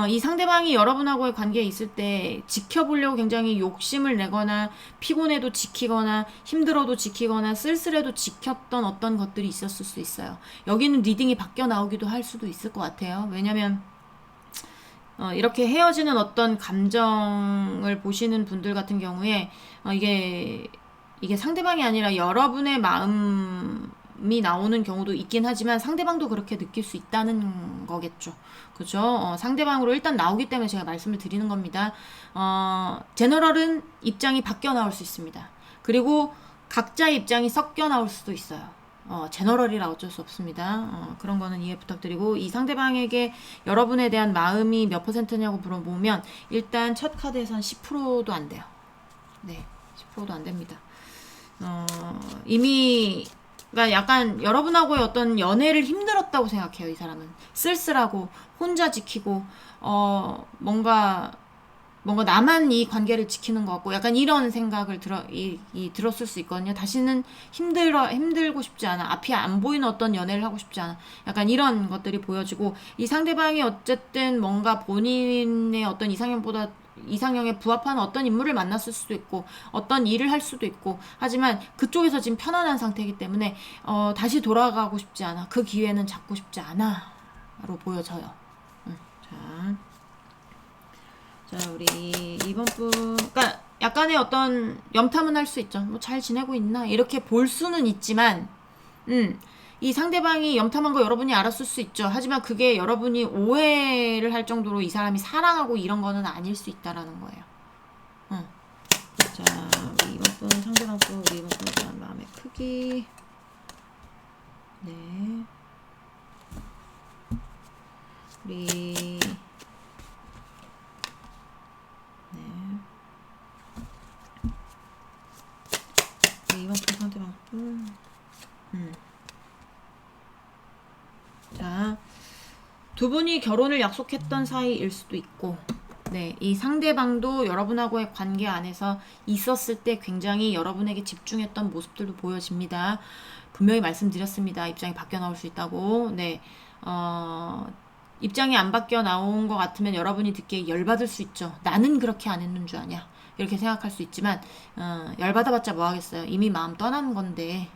이 상대방이 여러분하고의 관계에 있을 때 지켜보려고 굉장히 욕심을 내거나, 피곤해도 지키거나, 힘들어도 지키거나, 쓸쓸해도 지켰던 어떤 것들이 있었을 수 있어요. 여기는 리딩이 바뀌어 나오기도 할 수도 있을 것 같아요. 왜냐면 이렇게 헤어지는 어떤 감정을 보시는 분들 같은 경우에 이게 상대방이 아니라 여러분의 마음이 나오는 경우도 있긴 하지만 상대방도 그렇게 느낄 수 있다는 거겠죠. 그죠? 상대방으로 일단 나오기 때문에 제가 말씀을 드리는 겁니다. 제너럴은 입장이 바뀌어 나올 수 있습니다. 그리고 각자의 입장이 섞여 나올 수도 있어요. 제너럴이라 어쩔 수 없습니다. 그런 거는 이해 부탁드리고, 이 상대방에게 여러분에 대한 마음이 몇 %냐고 물어보면 일단 첫 카드에선 10%도 안 돼요. 네, 10%도 안 됩니다. 이미 그러니까 약간 여러분하고의 어떤 연애를 힘들었다고 생각해요. 이 사람은 쓸쓸하고 혼자 지키고 뭔가 나만 이 관계를 지키는 것 같고, 약간 이런 생각을 들었을 수 있거든요. 다시는 힘들고 싶지 않아. 앞이 안 보이는 어떤 연애를 하고 싶지 않아. 약간 이런 것들이 보여지고, 이 상대방이 어쨌든 뭔가 본인의 어떤 이상형에 부합하는 어떤 인물을 만났을 수도 있고, 어떤 일을 할 수도 있고, 하지만 그쪽에서 지금 편안한 상태이기 때문에 다시 돌아가고 싶지 않아. 그 기회는 잡고 싶지 않아 로 보여져요. 자, 우리 2번 분, 그러니까 약간의 어떤 염탐은 할 수 있죠. 뭐 잘 지내고 있나 이렇게 볼 수는 있지만 이 상대방이 염탐한 거 여러분이 알았을 수 있죠. 하지만 그게 여러분이 오해를 할 정도로 이 사람이 사랑하고 이런 거는 아닐 수 있다라는 거예요. 자, 우리 이번 분 상대방 분 우리 이번 분에 대한 마음의 크기. 네. 우리 네. 우리 이번 분 상대방 분. 자, 두 분이 결혼을 약속했던 사이일 수도 있고, 네, 이 상대방도 여러분하고의 관계 안에서 있었을 때 굉장히 여러분에게 집중했던 모습들도 보여집니다. 분명히 말씀드렸습니다. 입장이 바뀌어 나올 수 있다고. 네, 입장이 안 바뀌어 나온 것 같으면 여러분이 듣기에 열받을 수 있죠. 나는 그렇게 안 했는 줄 아냐. 이렇게 생각할 수 있지만, 열받아봤자 뭐 하겠어요. 이미 마음 떠난 건데,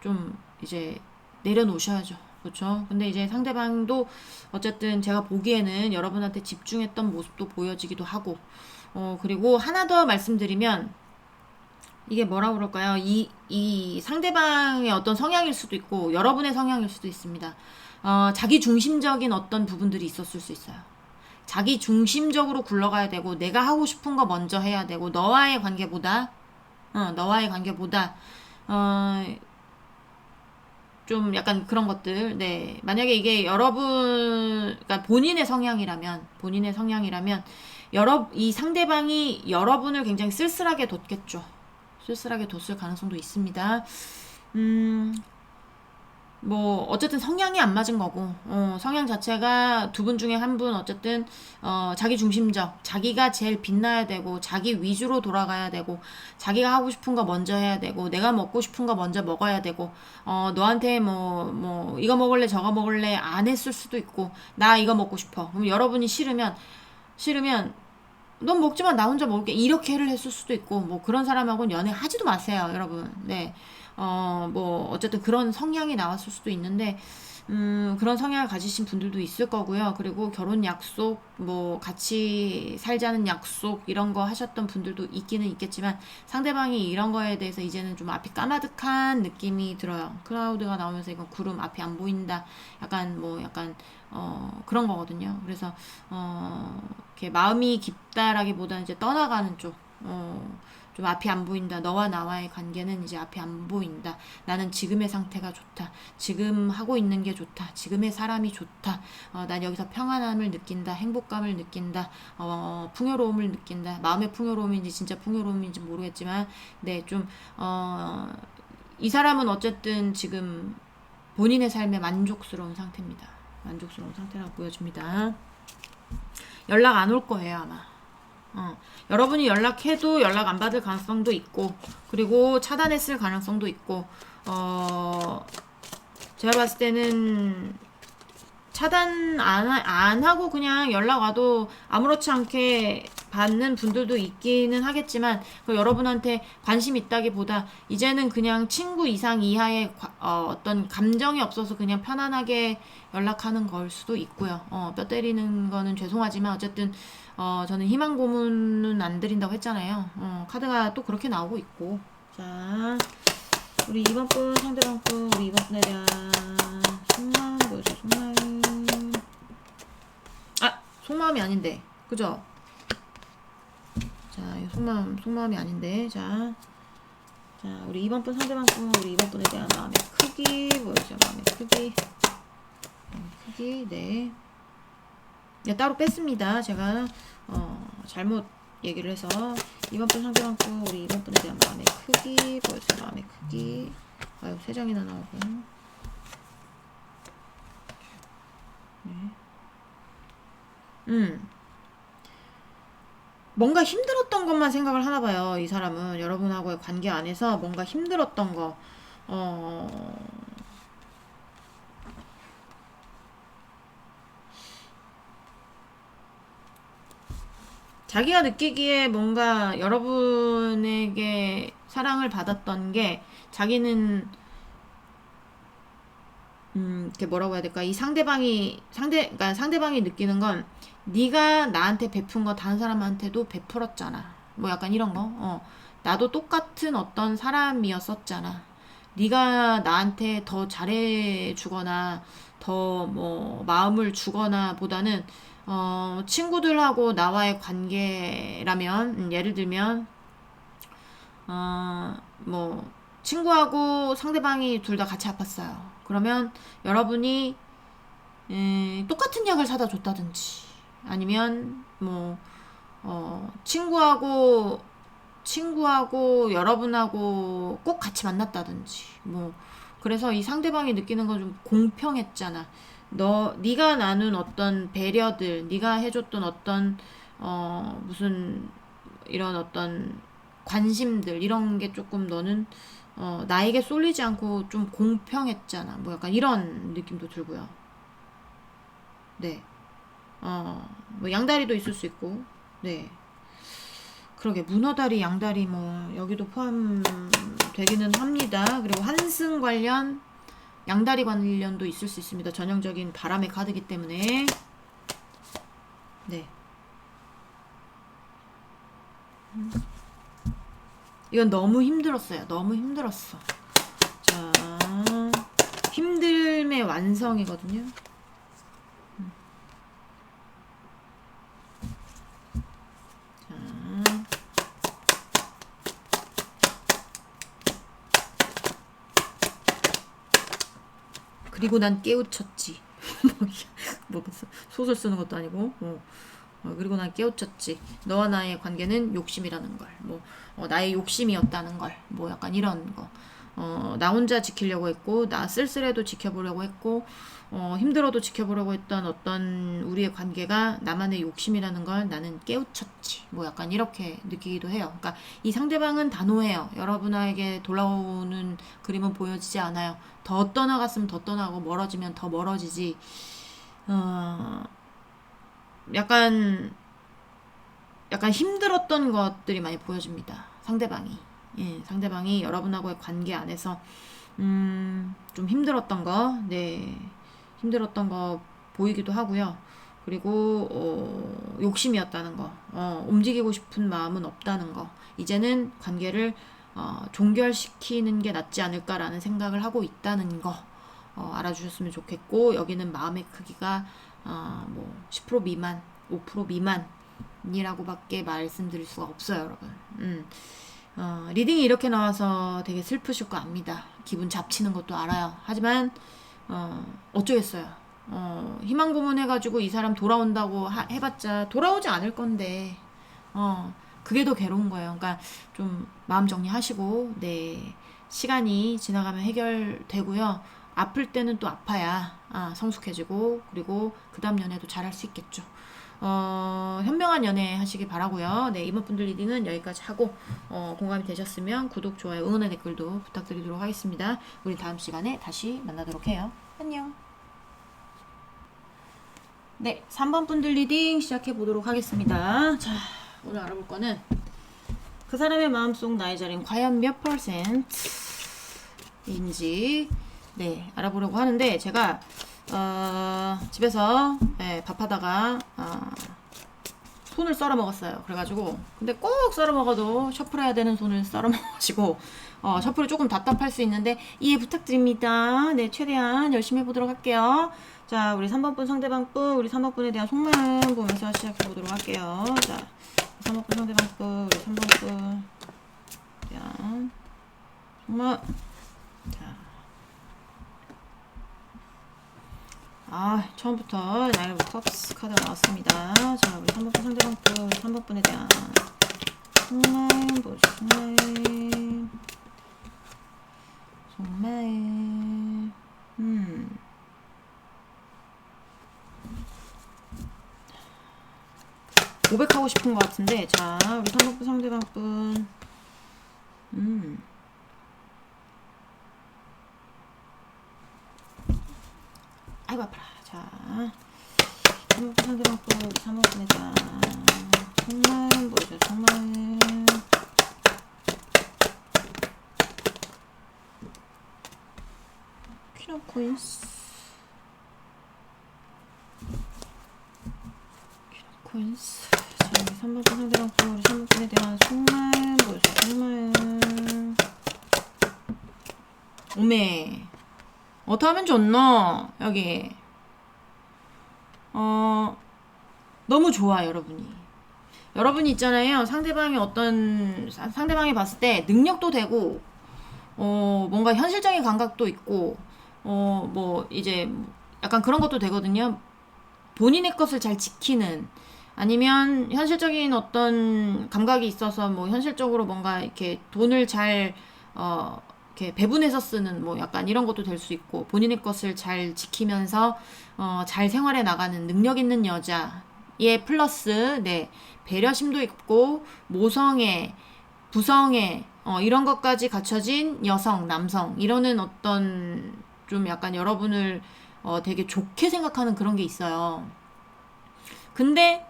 좀 이제 내려놓으셔야죠. 그렇죠? 근데 이제 상대방도 어쨌든 제가 보기에는 여러분한테 집중했던 모습도 보여지기도 하고, 그리고 하나 더 말씀드리면, 이게 뭐라고 그럴까요? 이 상대방의 어떤 성향일 수도 있고, 여러분의 성향일 수도 있습니다. 자기 중심적인 어떤 부분들이 있었을 수 있어요. 자기 중심적으로 굴러가야 되고, 내가 하고 싶은 거 먼저 해야 되고, 너와의 관계보다, 좀 약간 그런 것들. 네. 만약에 이게 그러니까 본인의 성향이라면, 이 상대방이 여러분을 굉장히 쓸쓸하게 뒀겠죠. 쓸쓸하게 뒀을 가능성도 있습니다. 뭐 어쨌든 성향이 안 맞은 거고, 성향 자체가 두 분 중에 한 분 어쨌든 자기 중심적, 자기가 제일 빛나야 되고, 자기 위주로 돌아가야 되고, 자기가 하고 싶은 거 먼저 해야 되고, 내가 먹고 싶은 거 먼저 먹어야 되고, 너한테 뭐 이거 먹을래 저거 먹을래 안 했을 수도 있고, 나 이거 먹고 싶어. 그럼 여러분이 싫으면 넌 먹지만 나 혼자 먹을게 이렇게를 했을 수도 있고, 뭐 그런 사람하고는 연애하지도 마세요, 여러분. 네. 뭐 어쨌든 그런 성향이 나왔을 수도 있는데, 그런 성향을 가지신 분들도 있을 거고요. 그리고 결혼 약속, 뭐 같이 살자는 약속 이런 거 하셨던 분들도 있기는 있겠지만, 상대방이 이런 거에 대해서 이제는 좀 앞이 까마득한 느낌이 들어요. 클라우드가 나오면서 이건 구름 앞이 안 보인다. 약간 그런 거거든요. 그래서 이렇게 마음이 깊다라기보다는 이제 떠나가는 쪽. 좀 앞이 안 보인다. 너와 나와의 관계는 이제 앞이 안 보인다. 나는 지금의 상태가 좋다. 지금 하고 있는 게 좋다. 지금의 사람이 좋다. 난 여기서 평안함을 느낀다. 행복감을 느낀다. 풍요로움을 느낀다. 마음의 풍요로움인지 진짜 풍요로움인지 모르겠지만, 네, 이 사람은 어쨌든 지금 본인의 삶에 만족스러운 상태입니다. 만족스러운 상태라고 보여집니다. 연락 안 올 거예요, 아마. 여러분이 연락해도 연락 안 받을 가능성도 있고, 그리고 차단했을 가능성도 있고, 제가 봤을 때는 차단 안 하고 그냥 연락 와도 아무렇지 않게 받는 분들도 있기는 하겠지만, 여러분한테 관심 있다기보다 이제는 그냥 친구 이상 이하의 어떤 감정이 없어서 그냥 편안하게 연락하는 걸 수도 있고요. 뼈 때리는 거는 죄송하지만 어쨌든 저는 희망 고문은 안 드린다고 했잖아요. 카드가 또 그렇게 나오고 있고. 자, 우리 이번 분 상대방 분 우리 이번 분에 대한 속마음 보여줘. 속마음이 아닌데, 그죠? 자, 속마음이 아닌데, 자, 우리 이번 분 상대방 분 우리 이번 분에 대한 마음의 크기 보여주세요. 마음의 크기, 네. 따로 뺐습니다. 제가 잘못 얘기를 해서. 이번 분 상대방 분 우리 이번 분에 대한 마음의 크기 보여주세요. 마음의 크기. 아유, 3장이나 나오고. 네. 뭔가 힘들었던 것만 생각을 하나 봐요. 이 사람은 여러분하고의 관계 안에서 뭔가 힘들었던 거, 자기가 느끼기에 뭔가 여러분에게 사랑을 받았던 게, 자기는 이렇게 뭐라고 해야 될까? 그러니까 상대방이 느끼는 건 네가 나한테 베푼 거 다른 사람한테도 베풀었잖아. 뭐 약간 이런 거. 나도 똑같은 어떤 사람이었었잖아. 네가 나한테 더 잘해주거나 더 뭐 마음을 주거나 보다는 친구들하고 나와의 관계라면 예를 들면 뭐 친구하고 상대방이 둘 다 같이 아팠어요. 그러면 여러분이 똑같은 약을 사다 줬다든지 아니면 뭐 친구하고 여러분하고 꼭 같이 만났다든지 뭐 그래서 이 상대방이 느끼는 건 좀 공평했잖아. 네가 나눈 어떤 배려들, 네가 해줬던 어떤 무슨 이런 어떤 관심들 이런 게 조금 너는 나에게 쏠리지 않고 좀 공평했잖아. 뭐 약간 이런 느낌도 들고요. 네. 뭐 양다리도 있을 수 있고, 네. 그러게 문어다리, 양다리 뭐 여기도 포함되기는 합니다. 그리고 환승 관련, 양다리 관련도 있을 수 있습니다. 전형적인 바람의 카드기 때문에. 네. 이건 너무 힘들었어요. 너무 힘들었어. 자, 힘듦의 완성이거든요. 그리고 난 깨우쳤지. 뭐 소설 쓰는 것도 아니고. 그리고 난 깨우쳤지. 너와 나의 관계는 욕심이라는 걸. 뭐 나의 욕심이었다는 걸. 뭐 약간 이런 거. 나 혼자 지키려고 했고, 나 쓸쓸해도 지켜보려고 했고, 힘들어도 지켜보려고 했던 어떤 우리의 관계가 나만의 욕심이라는 걸 나는 깨우쳤지. 뭐 약간 이렇게 느끼기도 해요. 그러니까 이 상대방은 단호해요. 여러분에게 돌아오는 그림은 보여지지 않아요. 더 떠나갔으면 더 떠나고 멀어지면 더 멀어지지. 약간 힘들었던 것들이 많이 보여집니다. 상대방이. 예, 상대방이 여러분하고의 관계 안에서 좀 힘들었던 거, 네, 힘들었던 거 보이기도 하고요. 그리고 욕심이었다는 거, 움직이고 싶은 마음은 없다는 거, 이제는 관계를 종결시키는 게 낫지 않을까라는 생각을 하고 있다는 거 알아주셨으면 좋겠고, 여기는 마음의 크기가 뭐 10% 미만, 5% 미만이라고밖에 말씀드릴 수가 없어요, 여러분. 리딩이 이렇게 나와서 되게 슬프실 거 압니다. 기분 잡치는 것도 알아요. 하지만 어쩌겠어요. 희망 고문해가지고 이 사람 돌아온다고 해봤자 돌아오지 않을 건데 그게 더 괴로운 거예요. 그러니까 좀 마음 정리하시고 네 시간이 지나가면 해결되고요. 아플 때는 또 아파야 성숙해지고 그리고 그 다음 연애도 잘할 수 있겠죠. 현명한 연애 하시길 바라고요. 네, 이번 분들 리딩은 여기까지 하고 공감이 되셨으면 구독, 좋아요, 응원의 댓글도 부탁드리도록 하겠습니다. 우리 다음 시간에 다시 만나도록 해요. 안녕. 네, 3번 분들 리딩 시작해 보도록 하겠습니다. 자, 오늘 알아볼 거는 그 사람의 마음속 나의 자리는 과연 몇 %인지 네, 알아보려고 하는데 제가 집에서 밥하다가 손을 썰어 먹었어요. 그래가지고 근데 꼭 썰어 먹어도 셔플해야 되는 손을 썰어 먹어가지고 셔플이 조금 답답할 수 있는데 이해 부탁드립니다. 네, 최대한 열심히 해보도록 할게요. 자, 우리 3번분 상대방 분, 우리 3번분에 대한 속마음 보면서 시작해보도록 할게요. 자, 3번분 상대방 분, 우리 3번분 대한 속마음. 처음부터 나이트 오브 컵스 카드가 나왔습니다. 자, 우리 3번분 상대방 분, 3번분에 대한 속마음 보죠. 속마음 고백하고 싶은 것 같은데, 자, 우리 3번분 상대방 분, 아이고 아파라. 자, 3번분 상대방 분, 우리 3번분에 대한 속마음 보죠. 속마음. 퀸 오브 코인스. 포인트. 자, 3번 상대방 프로그램 3번에 대한 속마음 보여주세요. 속마음. 오메. 어떻게 하면 좋노? 여기. 너무 좋아, 여러분이. 여러분이 있잖아요. 상대방이 봤을 때 능력도 되고, 뭔가 현실적인 감각도 있고, 뭐, 이제, 약간 그런 것도 되거든요. 본인의 것을 잘 지키는, 아니면 현실적인 어떤 감각이 있어서 뭐 현실적으로 뭔가 이렇게 돈을 잘 이렇게 배분해서 쓰는 뭐 약간 이런 것도 될 수 있고, 본인의 것을 잘 지키면서 잘 생활해 나가는 능력 있는 여자의 플러스 네 배려심도 있고 모성애 부성애 이런 것까지 갖춰진 여성 남성 이러는 어떤 좀 약간 여러분을 되게 좋게 생각하는 그런 게 있어요. 근데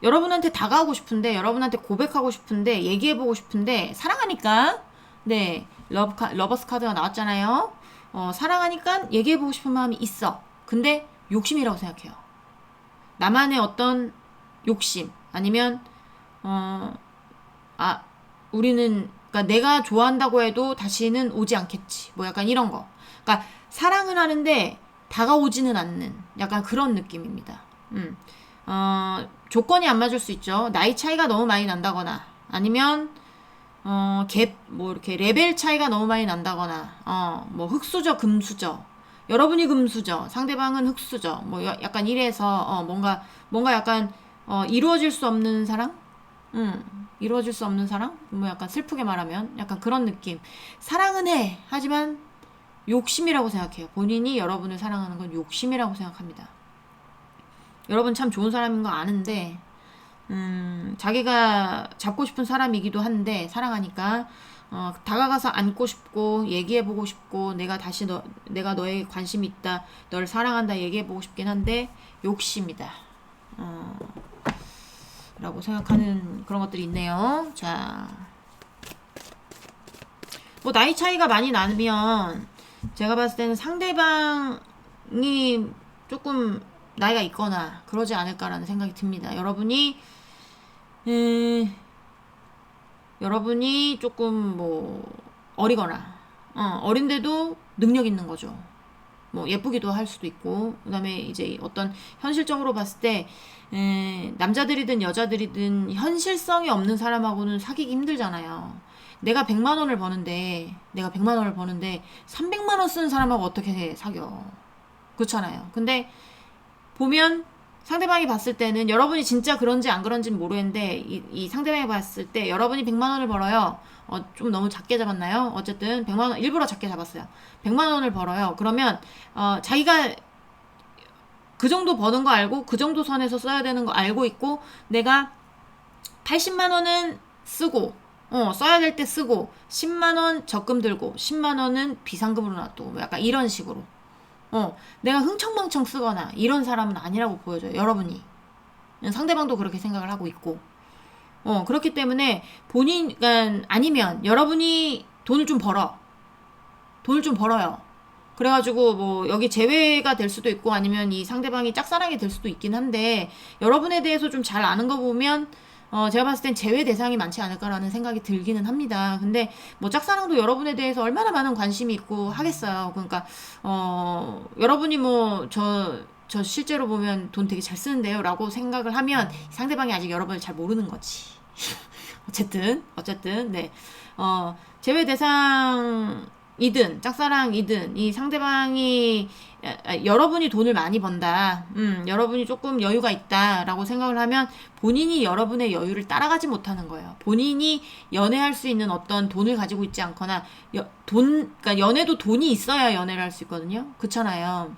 여러분한테 다가오고 싶은데, 여러분한테 고백하고 싶은데, 얘기해보고 싶은데, 사랑하니까, 네, 러버스 카드가 나왔잖아요. 사랑하니까 얘기해보고 싶은 마음이 있어. 근데 욕심이라고 생각해요. 나만의 어떤 욕심, 아니면, 우리는, 그러니까 내가 좋아한다고 해도 다시는 오지 않겠지. 뭐 약간 이런 거. 그러니까 사랑을 하는데 다가오지는 않는 약간 그런 느낌입니다. 조건이 안 맞을 수 있죠. 나이 차이가 너무 많이 난다거나, 아니면, 뭐, 이렇게 레벨 차이가 너무 많이 난다거나, 뭐, 흙수저, 금수저. 여러분이 금수저, 상대방은 흙수저. 뭐, 약간 이래서, 뭔가 약간, 이루어질 수 없는 사랑? 이루어질 수 없는 사랑? 뭐 약간 슬프게 말하면, 약간 그런 느낌. 사랑은 해. 하지만, 욕심이라고 생각해요. 본인이 여러분을 사랑하는 건 욕심이라고 생각합니다. 여러분 참 좋은 사람인 거 아는데 자기가 잡고 싶은 사람이기도 한데 사랑하니까 다가가서 안고 싶고 얘기해보고 싶고 내가 너에게 관심이 있다 너를 사랑한다 얘기해보고 싶긴 한데 욕심이다 라고 생각하는 그런 것들이 있네요. 자, 뭐 나이 차이가 많이 나면 제가 봤을 때는 상대방이 조금 나이가 있거나 그러지 않을까라는 생각이 듭니다. 여러분이 조금 뭐 어리거나 어린데도 능력 있는 거죠. 뭐 예쁘기도 할 수도 있고, 그다음에 이제 어떤 현실적으로 봤을 때 남자들이든 여자들이든 현실성이 없는 사람하고는 사귀기 힘들잖아요. 내가 100만 원을 버는데 300만 원 쓰는 사람하고 어떻게 사겨? 그렇잖아요. 근데 보면 상대방이 봤을 때는 여러분이 진짜 그런지 안 그런지는 모르겠는데 이 상대방이 봤을 때 여러분이 100만 원을 벌어요. 좀 너무 작게 잡았나요? 어쨌든 100만 원 일부러 작게 잡았어요. 100만 원을 벌어요. 그러면 자기가 그 정도 버는 거 알고 그 정도 선에서 써야 되는 거 알고 있고 내가 80만 원은 쓰고 써야 될 때 쓰고 10만 원 적금 들고 10만 원은 비상금으로 놔두고 약간 이런 식으로 내가 흥청망청 쓰거나 이런 사람은 아니라고 보여줘요. 여러분이. 상대방도 그렇게 생각을 하고 있고. 그렇기 때문에 그러니까 아니면 여러분이 돈을 좀 벌어요. 그래가지고 뭐 여기 제외가 될 수도 있고 아니면 이 상대방이 짝사랑이 될 수도 있긴 한데 여러분에 대해서 좀 잘 아는 거 보면 제가 봤을 땐 제외 대상이 많지 않을까라는 생각이 들기는 합니다. 근데 뭐 짝사랑도 여러분에 대해서 얼마나 많은 관심이 있고 하겠어요. 그러니까 여러분이 뭐 저 실제로 보면 돈 되게 잘 쓰는데요 라고 생각을 하면 상대방이 아직 여러분을 잘 모르는 거지. 어쨌든 네 제외 대상이든 짝사랑이든 이 상대방이 여러분이 돈을 많이 번다, 여러분이 조금 여유가 있다라고 생각을 하면 본인이 여러분의 여유를 따라가지 못하는 거예요. 본인이 연애할 수 있는 어떤 돈을 가지고 있지 않거나 그러니까 연애도 돈이 있어야 연애를 할 수 있거든요. 그렇잖아요.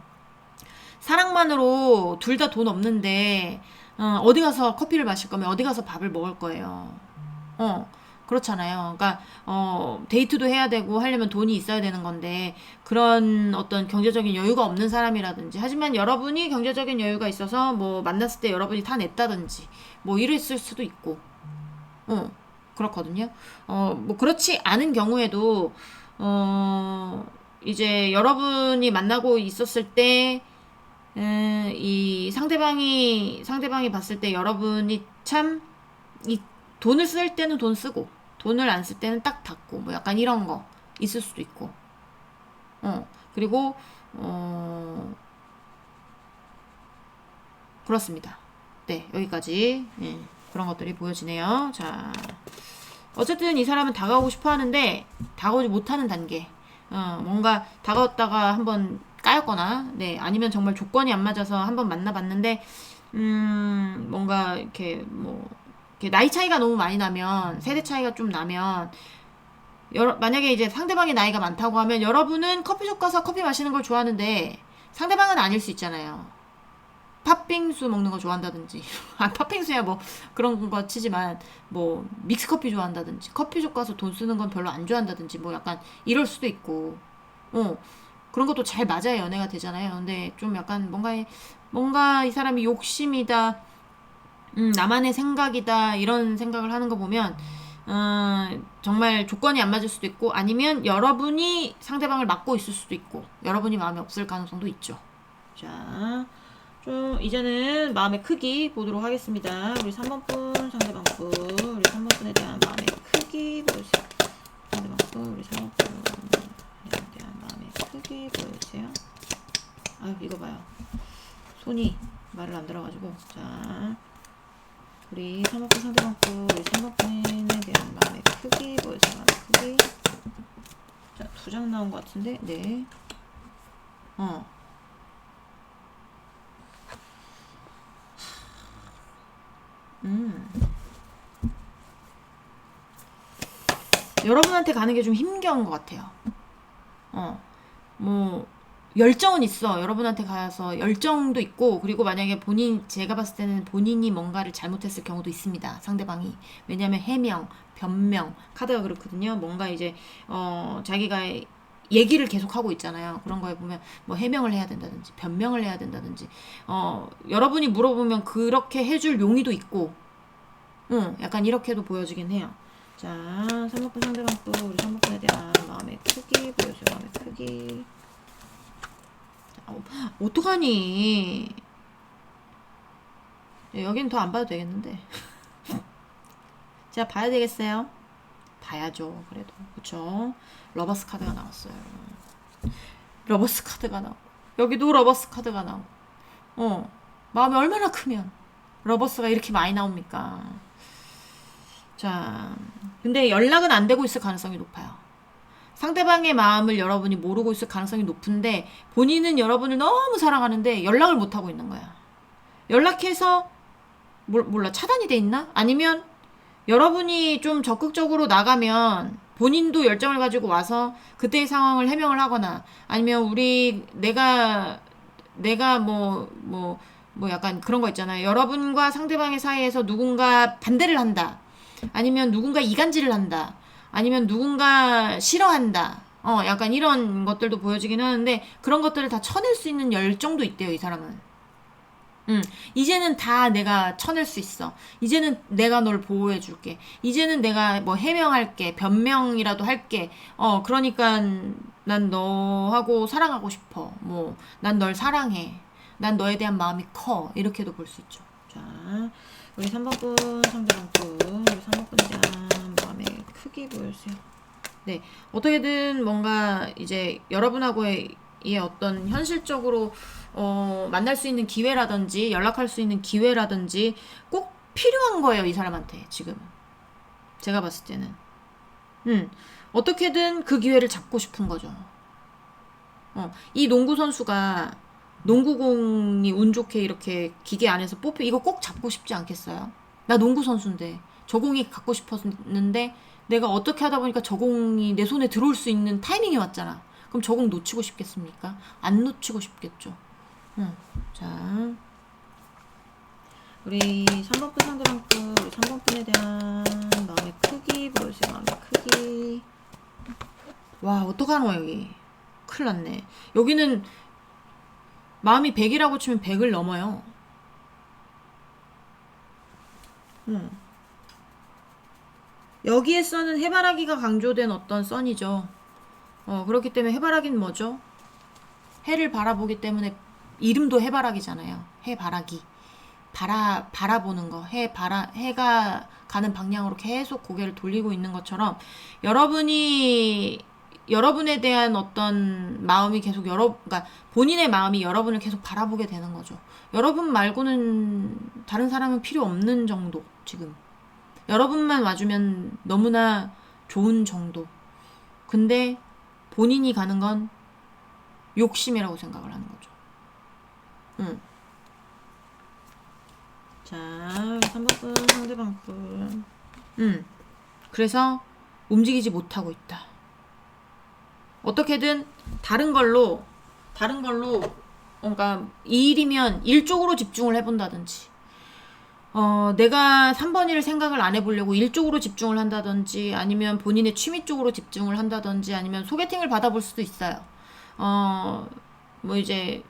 사랑만으로 둘 다 돈 없는데 어디 가서 커피를 마실 거면 어디 가서 밥을 먹을 거예요. 그렇잖아요. 그러니까 데이트도 해야 되고 하려면 돈이 있어야 되는 건데 그런 어떤 경제적인 여유가 없는 사람이라든지 하지만 여러분이 경제적인 여유가 있어서 뭐 만났을 때 여러분이 다 냈다든지 뭐 이랬을 수도 있고 그렇거든요. 뭐 그렇지 않은 경우에도 이제 여러분이 만나고 있었을 때 이 상대방이 봤을 때 여러분이 참 이 돈을 쓸 때는 돈 쓰고 돈을 안 쓸 때는 딱 닫고 뭐 약간 이런 거 있을 수도 있고 그리고 그렇습니다. 네, 여기까지 그런 것들이 보여지네요. 자, 어쨌든 이 사람은 다가오고 싶어 하는데 다가오지 못하는 단계. 뭔가 다가왔다가 한번 까였거나, 네, 아니면 정말 조건이 안 맞아서 한번 만나봤는데, 뭔가 이렇게 이렇게 나이 차이가 너무 많이 나면, 세대 차이가 좀 나면, 만약에 이제 상대방의 나이가 많다고 하면 여러분은 커피숍 가서 커피 마시는 걸 좋아하는데 상대방은 아닐 수 있잖아요. 팥빙수 먹는 거 좋아한다든지 팥빙수야 뭐 그런 거 치지만 뭐 믹스커피 좋아한다든지 커피숍 가서 돈 쓰는 건 별로 안 좋아한다든지 뭐 약간 이럴 수도 있고 그런 것도 잘 맞아야 연애가 되잖아요. 근데 좀 약간 뭔가 이 사람이 욕심이다, 나만의 생각이다 이런 생각을 하는 거 보면 정말 조건이 안 맞을 수도 있고 아니면 여러분이 상대방을 막고 있을 수도 있고 여러분이 마음에 없을 가능성도 있죠. 자, 좀 이제는 마음의 크기 보도록 하겠습니다. 우리 3번 분 상대방 분, 우리 3번 분에 대한 마음의 크기 보여주세요. 상대방 분, 우리 3번 분에 대한 마음의 크기 보여주세요. 아, 이거 봐요. 손이 말을 안 들어가지고. 자, 우리 3번 분 상대방 분, 우리 3번 분에 대한 마음의 크기 보여주세요. 마음의 크기. 자, 2장 나온 것 같은데, 네. 여러분한테 가는 게 좀 힘겨운 것 같아요. 열정은 있어. 여러분한테 가서 열정도 있고, 그리고 만약에 제가 봤을 때는 본인이 뭔가를 잘못했을 경우도 있습니다. 상대방이. 왜냐면 해명, 변명, 카드가 그렇거든요. 뭔가 이제, 자기가 얘기를 계속 하고 있잖아요. 그런 거에 보면 뭐 해명을 해야 된다든지, 변명을 해야 된다든지, 여러분이 물어보면 그렇게 해줄 용의도 있고, 약간 이렇게도 보여지긴 해요. 자, 3번분 상대방 분, 우리 3번분에 대한 마음의 크기 보여줘요. 마음의 크기. 어떡하니? 여긴 더 안 봐도 되겠는데. 제가 봐야 되겠어요? 봐야죠. 그래도. 그쵸? 러버스 카드가 나왔어요. 러버스 카드가 나오고. 여기도 러버스 카드가 나오고. 마음이 얼마나 크면 러버스가 이렇게 많이 나옵니까? 자, 근데 연락은 안 되고 있을 가능성이 높아요. 상대방의 마음을 여러분이 모르고 있을 가능성이 높은데 본인은 여러분을 너무 사랑하는데 연락을 못하고 있는 거야. 연락해서 몰라 차단이 돼 있나? 아니면 여러분이 좀 적극적으로 나가면 본인도 열정을 가지고 와서 그때의 상황을 해명을 하거나 아니면 내가 약간 그런 거 있잖아요. 여러분과 상대방의 사이에서 누군가 반대를 한다. 아니면 누군가 이간질을 한다. 아니면 누군가 싫어한다. 약간 이런 것들도 보여지긴 하는데 그런 것들을 다 쳐낼 수 있는 열정도 있대요, 이 사람은. 이제는 다 내가 쳐낼 수 있어. 이제는 내가 널 보호해줄게. 이제는 내가 뭐 해명할게. 변명이라도 할게. 그러니까 난 너하고 사랑하고 싶어. 난 널 사랑해. 난 너에 대한 마음이 커. 이렇게도 볼 수 있죠. 자, 우리 3번분 상대방분, 우리 3번분에 대한 마음의 크기 보여주세요. 네, 어떻게든 뭔가 이제 여러분하고의 어떤 현실적으로 만날 수 있는 기회라든지 연락할 수 있는 기회라든지 꼭 필요한 거예요, 이 사람한테 지금. 제가 봤을 때는 어떻게든 그 기회를 잡고 싶은 거죠. 이 농구 선수가 농구공이 운 좋게 이렇게 기계 안에서 이거 꼭 잡고 싶지 않겠어요? 나 농구 선수인데 저 공이 갖고 싶었는데 내가 어떻게 하다 보니까 저 공이 내 손에 들어올 수 있는 타이밍이 왔잖아. 그럼 저 공 놓치고 싶겠습니까? 안 놓치고 싶겠죠. 자, 우리 3번분 상대방분, 우리 3번분에 대한 마음의 크기 보여주세요. 마음의 크기. 와, 어떡하노 여기. 큰일 났네. 여기는 마음이 100이라고 치면 100을 넘어요. 여기에 써는 해바라기가 강조된 어떤 선이죠. 그렇기 때문에 해바라기는 뭐죠? 해를 바라보기 때문에 이름도 해바라기잖아요. 해바라기. 바라보는 거. 해가 가는 방향으로 계속 고개를 돌리고 있는 것처럼 여러분에 대한 어떤 마음이 계속 그러니까 본인의 마음이 여러분을 계속 바라보게 되는 거죠. 여러분 말고는 다른 사람은 필요 없는 정도, 지금. 여러분만 와주면 너무나 좋은 정도. 근데 본인이 가는 건 욕심이라고 생각을 하는 거죠. 자, 3번분 상대방 분. 그래서 움직이지 못하고 있다. 어떻게든 다른 걸로 그러니까 이 일이면 일 쪽으로 집중을 해본다든지, 내가 3번이를 생각을 안 해보려고 일 쪽으로 집중을 한다든지, 아니면 본인의 취미 쪽으로 집중을 한다든지, 아니면 소개팅을 받아볼 수도 있어요. 뭐 이제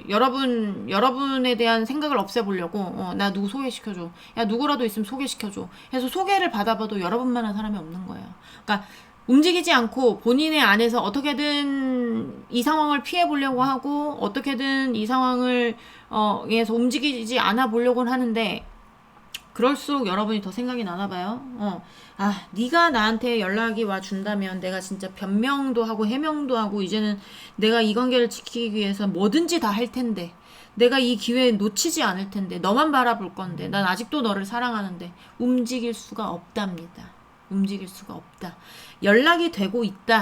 여러분에 대한 생각을 없애보려고, 나 누구 소개시켜줘. 야, 누구라도 있으면 소개시켜줘. 해서 소개를 받아봐도 여러분만한 사람이 없는 거예요. 그러니까 움직이지 않고 본인의 안에서 어떻게든 이 상황을 피해보려고 하고, 어떻게든 이 상황을 에서 움직이지 않아 보려고는 하는데, 그럴수록 여러분이 더 생각이 나나 봐요. 네가 나한테 연락이 와 준다면 내가 진짜 변명도 하고 해명도 하고, 이제는 내가 이 관계를 지키기 위해서 뭐든지 다 할 텐데, 내가 이 기회 놓치지 않을 텐데, 너만 바라볼 건데, 난 아직도 너를 사랑하는데 움직일 수가 없답니다. 움직일 수가 없다. 연락이 되고 있다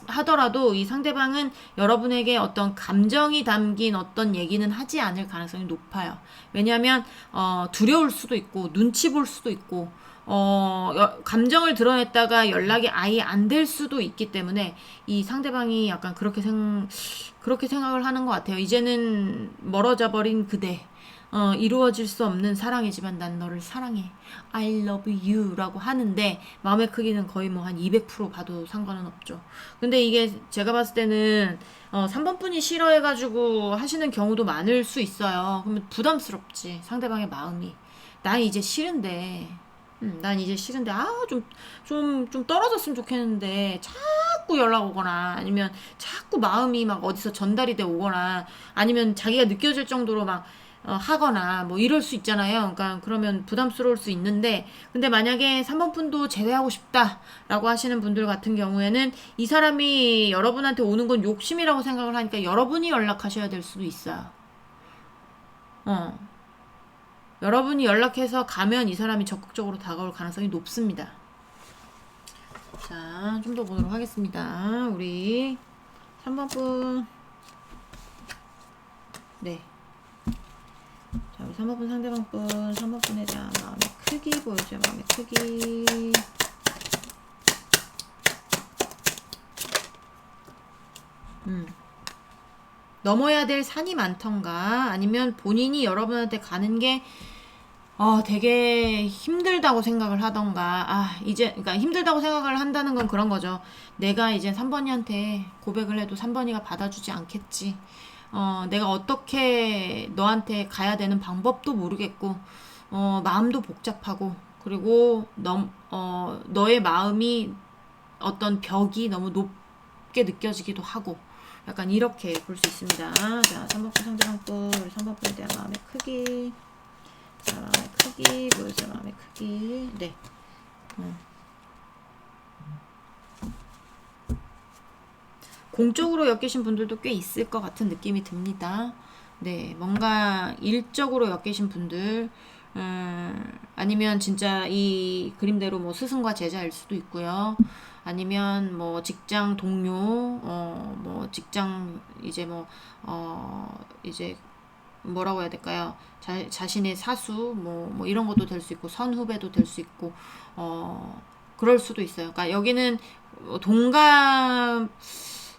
하더라도 이 상대방은 여러분에게 어떤 감정이 담긴 어떤 얘기는 하지 않을 가능성이 높아요. 왜냐하면 두려울 수도 있고, 눈치 볼 수도 있고, 감정을 드러냈다가 연락이 아예 안 될 수도 있기 때문에 이 상대방이 약간 그렇게 생각을 하는 것 같아요. 이제는 멀어져 버린 그대, 이루어질 수 없는 사랑이지만 난 너를 사랑해, I love you 라고 하는데, 마음의 크기는 거의 뭐 한 200% 봐도 상관은 없죠. 근데 이게 제가 봤을 때는 3번 분이 싫어해가지고 하시는 경우도 많을 수 있어요. 그러면 부담스럽지, 상대방의 마음이. 난 이제 싫은데 좀 떨어졌으면 좋겠는데 자꾸 연락 오거나, 아니면 자꾸 마음이 막 어디서 전달이 돼 오거나, 아니면 자기가 느껴질 정도로 막 하거나 뭐 이럴 수 있잖아요. 그러니까 그러면 부담스러울 수 있는데, 근데 만약에 3번 분도 제외하고 싶다라고 하시는 분들 같은 경우에는 이 사람이 여러분한테 오는 건 욕심이라고 생각을 하니까 여러분이 연락하셔야 될 수도 있어요. 여러분이 연락해서 가면 이 사람이 적극적으로 다가올 가능성이 높습니다. 자, 좀 더 보도록 하겠습니다. 우리 3번 분. 네. 자, 우리 3번 분 상대방 분, 3번 분에 대한 마음의 크기 보여줘요. 마음의 크기. 넘어야 될 산이 많던가, 아니면 본인이 여러분한테 가는 게 되게 힘들다고 생각을 하던가, 그러니까 힘들다고 생각을 한다는 건 그런 거죠. 내가 이제 3번이한테 고백을 해도 3번이가 받아주지 않겠지. 내가 어떻게 너한테 가야 되는 방법도 모르겠고, 마음도 복잡하고, 그리고 너의 마음이 어떤 벽이 너무 높게 느껴지기도 하고, 약간 이렇게 볼 수 있습니다. 자, 3번 분 상대방 분, 우리 3번 분에 대한 마음의 크기. 자, 마음의 크기 보여주세요. 마음의 크기. 네. 공적으로 엮이신 분들도 꽤 있을 것 같은 느낌이 듭니다. 네, 뭔가 일적으로 엮이신 분들, 아니면 진짜 이 그림대로 뭐 스승과 제자일 수도 있고요. 아니면 뭐 직장 동료, 뭐 직장 이제 이제 뭐라고 해야 될까요? 자신의 사수, 뭐 이런 것도 될 수 있고, 선후배도 될 수 있고, 그럴 수도 있어요. 그러니까 여기는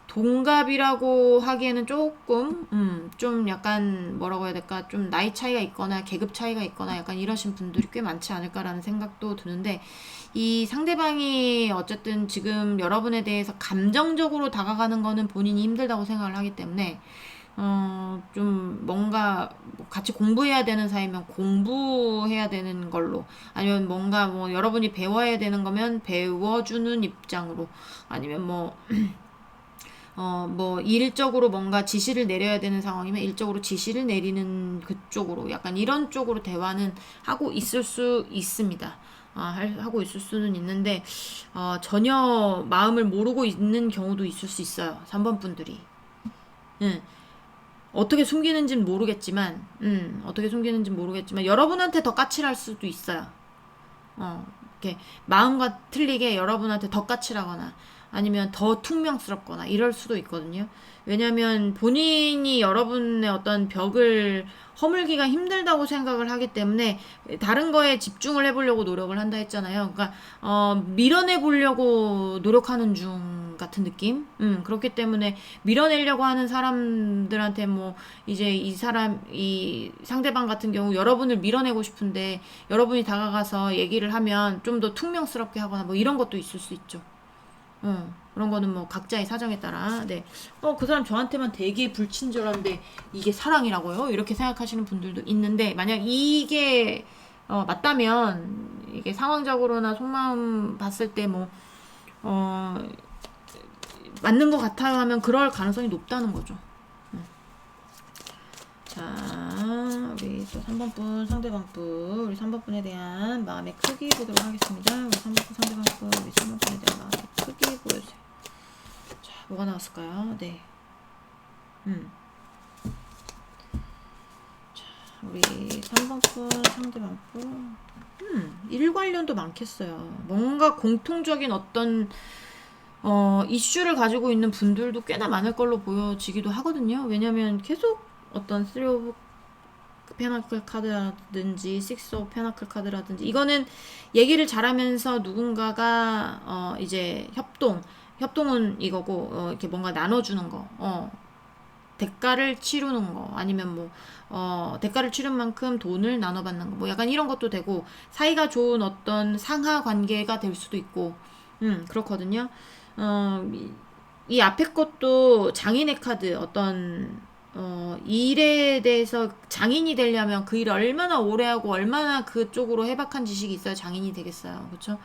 동갑이라고 하기에는 조금, 좀 약간 뭐라고 해야 될까? 좀 나이 차이가 있거나 계급 차이가 있거나 약간 이러신 분들이 꽤 많지 않을까라는 생각도 드는데, 이 상대방이 어쨌든 지금 여러분에 대해서 감정적으로 다가가는 거는 본인이 힘들다고 생각을 하기 때문에, 좀 뭔가 같이 공부해야 되는 사이면 공부해야 되는 걸로, 아니면 뭔가 뭐 여러분이 배워야 되는 거면 배워주는 입장으로, 아니면 뭐 뭐 일적으로 뭔가 지시를 내려야 되는 상황이면 일적으로 지시를 내리는 그쪽으로 약간 이런 쪽으로 대화는 하고 있을 수 있습니다. 하고 있을 수는 있는데 전혀 마음을 모르고 있는 경우도 있을 수 있어요. 3번 분들이. 응. 어떻게 숨기는지는 모르겠지만, 여러분한테 더 까칠할 수도 있어요. 이렇게 마음과 틀리게 여러분한테 더 까칠하거나 아니면 더 퉁명스럽거나 이럴 수도 있거든요. 왜냐하면 본인이 여러분의 어떤 벽을 허물기가 힘들다고 생각을 하기 때문에 다른 거에 집중을 해보려고 노력을 한다 했잖아요. 그러니까 밀어내 보려고 노력하는 중 같은 느낌. 그렇기 때문에 밀어내려고 하는 사람들한테 뭐 이제 이 상대방 같은 경우 여러분을 밀어내고 싶은데 여러분이 다가가서 얘기를 하면 좀 더 퉁명스럽게 하거나 뭐 이런 것도 있을 수 있죠. 그런 거는 뭐 각자의 사정에 따라. 네. 그 사람 저한테만 되게 불친절한데 이게 사랑이라고요? 이렇게 생각하시는 분들도 있는데, 만약 이게 맞다면 이게 상황적으로나 속마음 봤을 때 뭐 맞는 것 같아요 하면 그럴 가능성이 높다는 거죠. 자, 우리 또 3번 분, 상대방 분, 우리 3번 분에 대한 마음의 크기 보도록 하겠습니다. 우리 3번 분, 상대방 분, 우리 3번 분에 대한 마음의 크기 보여주세요. 자, 뭐가 나왔을까요? 네. 자, 우리 3번 분, 상대방 분. 일 관련도 많겠어요. 뭔가 공통적인 어떤 이슈를 가지고 있는 분들도 꽤나 많을 걸로 보여지기도 하거든요. 왜냐면 계속 어떤 3 오브 페나클 카드라든지 6 오브 페나클 카드라든지 이거는 얘기를 잘하면서 누군가가 이제 협동은 이거고 이렇게 뭔가 나눠주는 거 대가를 치르는 거 아니면 뭐 대가를 치른 만큼 돈을 나눠받는 거 뭐 약간 이런 것도 되고 사이가 좋은 어떤 상하 관계가 될 수도 있고 그렇거든요. 이 앞에 것도 장인의 카드 어떤 일에 대해서 장인이 되려면 그 일을 얼마나 오래 하고 얼마나 그쪽으로 해박한 지식이 있어야 장인이 되겠어요. 그렇죠?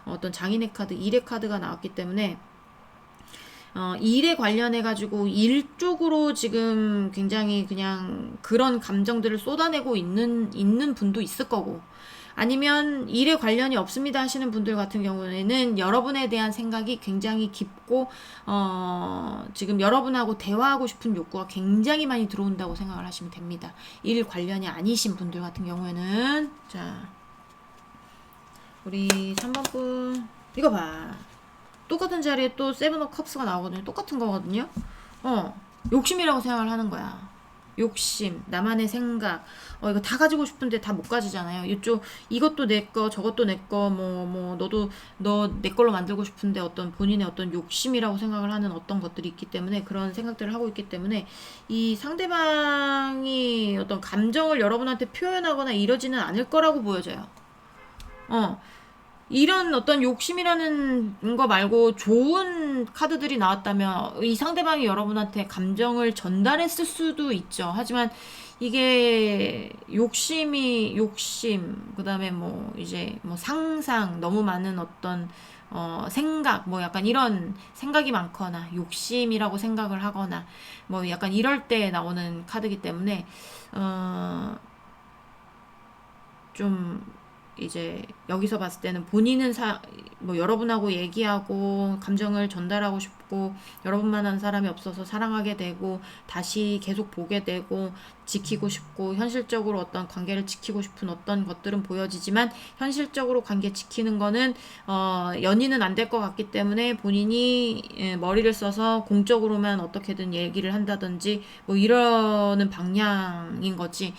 어떤 장인의 카드, 일의 카드가 나왔기 때문에 일에 관련해 가지고 일 쪽으로 지금 굉장히 그냥 그런 감정들을 쏟아내고 있는 분도 있을 거고, 아니면 일에 관련이 없습니다 하시는 분들 같은 경우에는 여러분에 대한 생각이 굉장히 깊고 지금 여러분하고 대화하고 싶은 욕구가 굉장히 많이 들어온다고 생각을 하시면 됩니다. 일 관련이 아니신 분들 같은 경우에는. 자, 우리 3번 분 이거 봐. 똑같은 자리에 또 세븐 오브 컵스가 나오거든요. 똑같은 거거든요. 욕심이라고 생각을 하는 거야. 욕심, 나만의 생각, 이거 다 가지고 싶은데 다 못 가지잖아요. 이것도 내 거, 저것도 내 거, 너도 너 내 걸로 만들고 싶은데 어떤 본인의 어떤 욕심이라고 생각을 하는 어떤 것들이 있기 때문에 그런 생각들을 하고 있기 때문에 이 상대방이 어떤 감정을 여러분한테 표현하거나 이러지는 않을 거라고 보여져요. 이런 어떤 욕심이라는 거 말고 좋은 카드들이 나왔다면 이 상대방이 여러분한테 감정을 전달했을 수도 있죠. 하지만 이게 욕심, 그 다음에 뭐 이제 뭐 상상, 너무 많은 어떤 생각, 뭐 약간 이런 생각이 많거나 욕심이라고 생각을 하거나 뭐 약간 이럴 때 나오는 카드이기 때문에 좀 이제 여기서 봤을 때는 본인은 뭐 여러분하고 얘기하고 감정을 전달하고 싶고 여러분만한 사람이 없어서 사랑하게 되고 다시 계속 보게 되고 지키고 싶고 현실적으로 어떤 관계를 지키고 싶은 어떤 것들은 보여지지만 현실적으로 관계 지키는 거는 연인은 안 될 것 같기 때문에 본인이 머리를 써서 공적으로만 어떻게든 얘기를 한다든지 뭐 이러는 방향인 거지.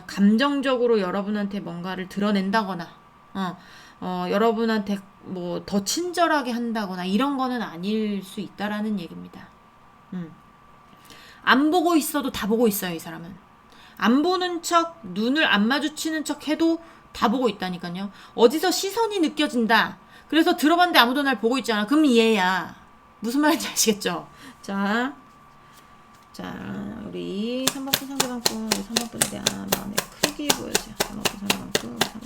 감정적으로 여러분한테 뭔가를 드러낸다거나 여러분한테 뭐 더 친절하게 한다거나 이런 거는 아닐 수 있다라는 얘기입니다. 안 보고 있어도 다 보고 있어요, 이 사람은. 안 보는 척, 눈을 안 마주치는 척 해도 다 보고 있다니까요. 어디서 시선이 느껴진다. 그래서 들어봤는데 아무도 날 보고 있잖아. 그럼 얘야. 무슨 말인지 아시겠죠? 자, 우리 3번 분 상대방 분, 우리 3번 분에 대한 마음의 크기 보여주세요. 3번 분 상대방 분, 우리 3번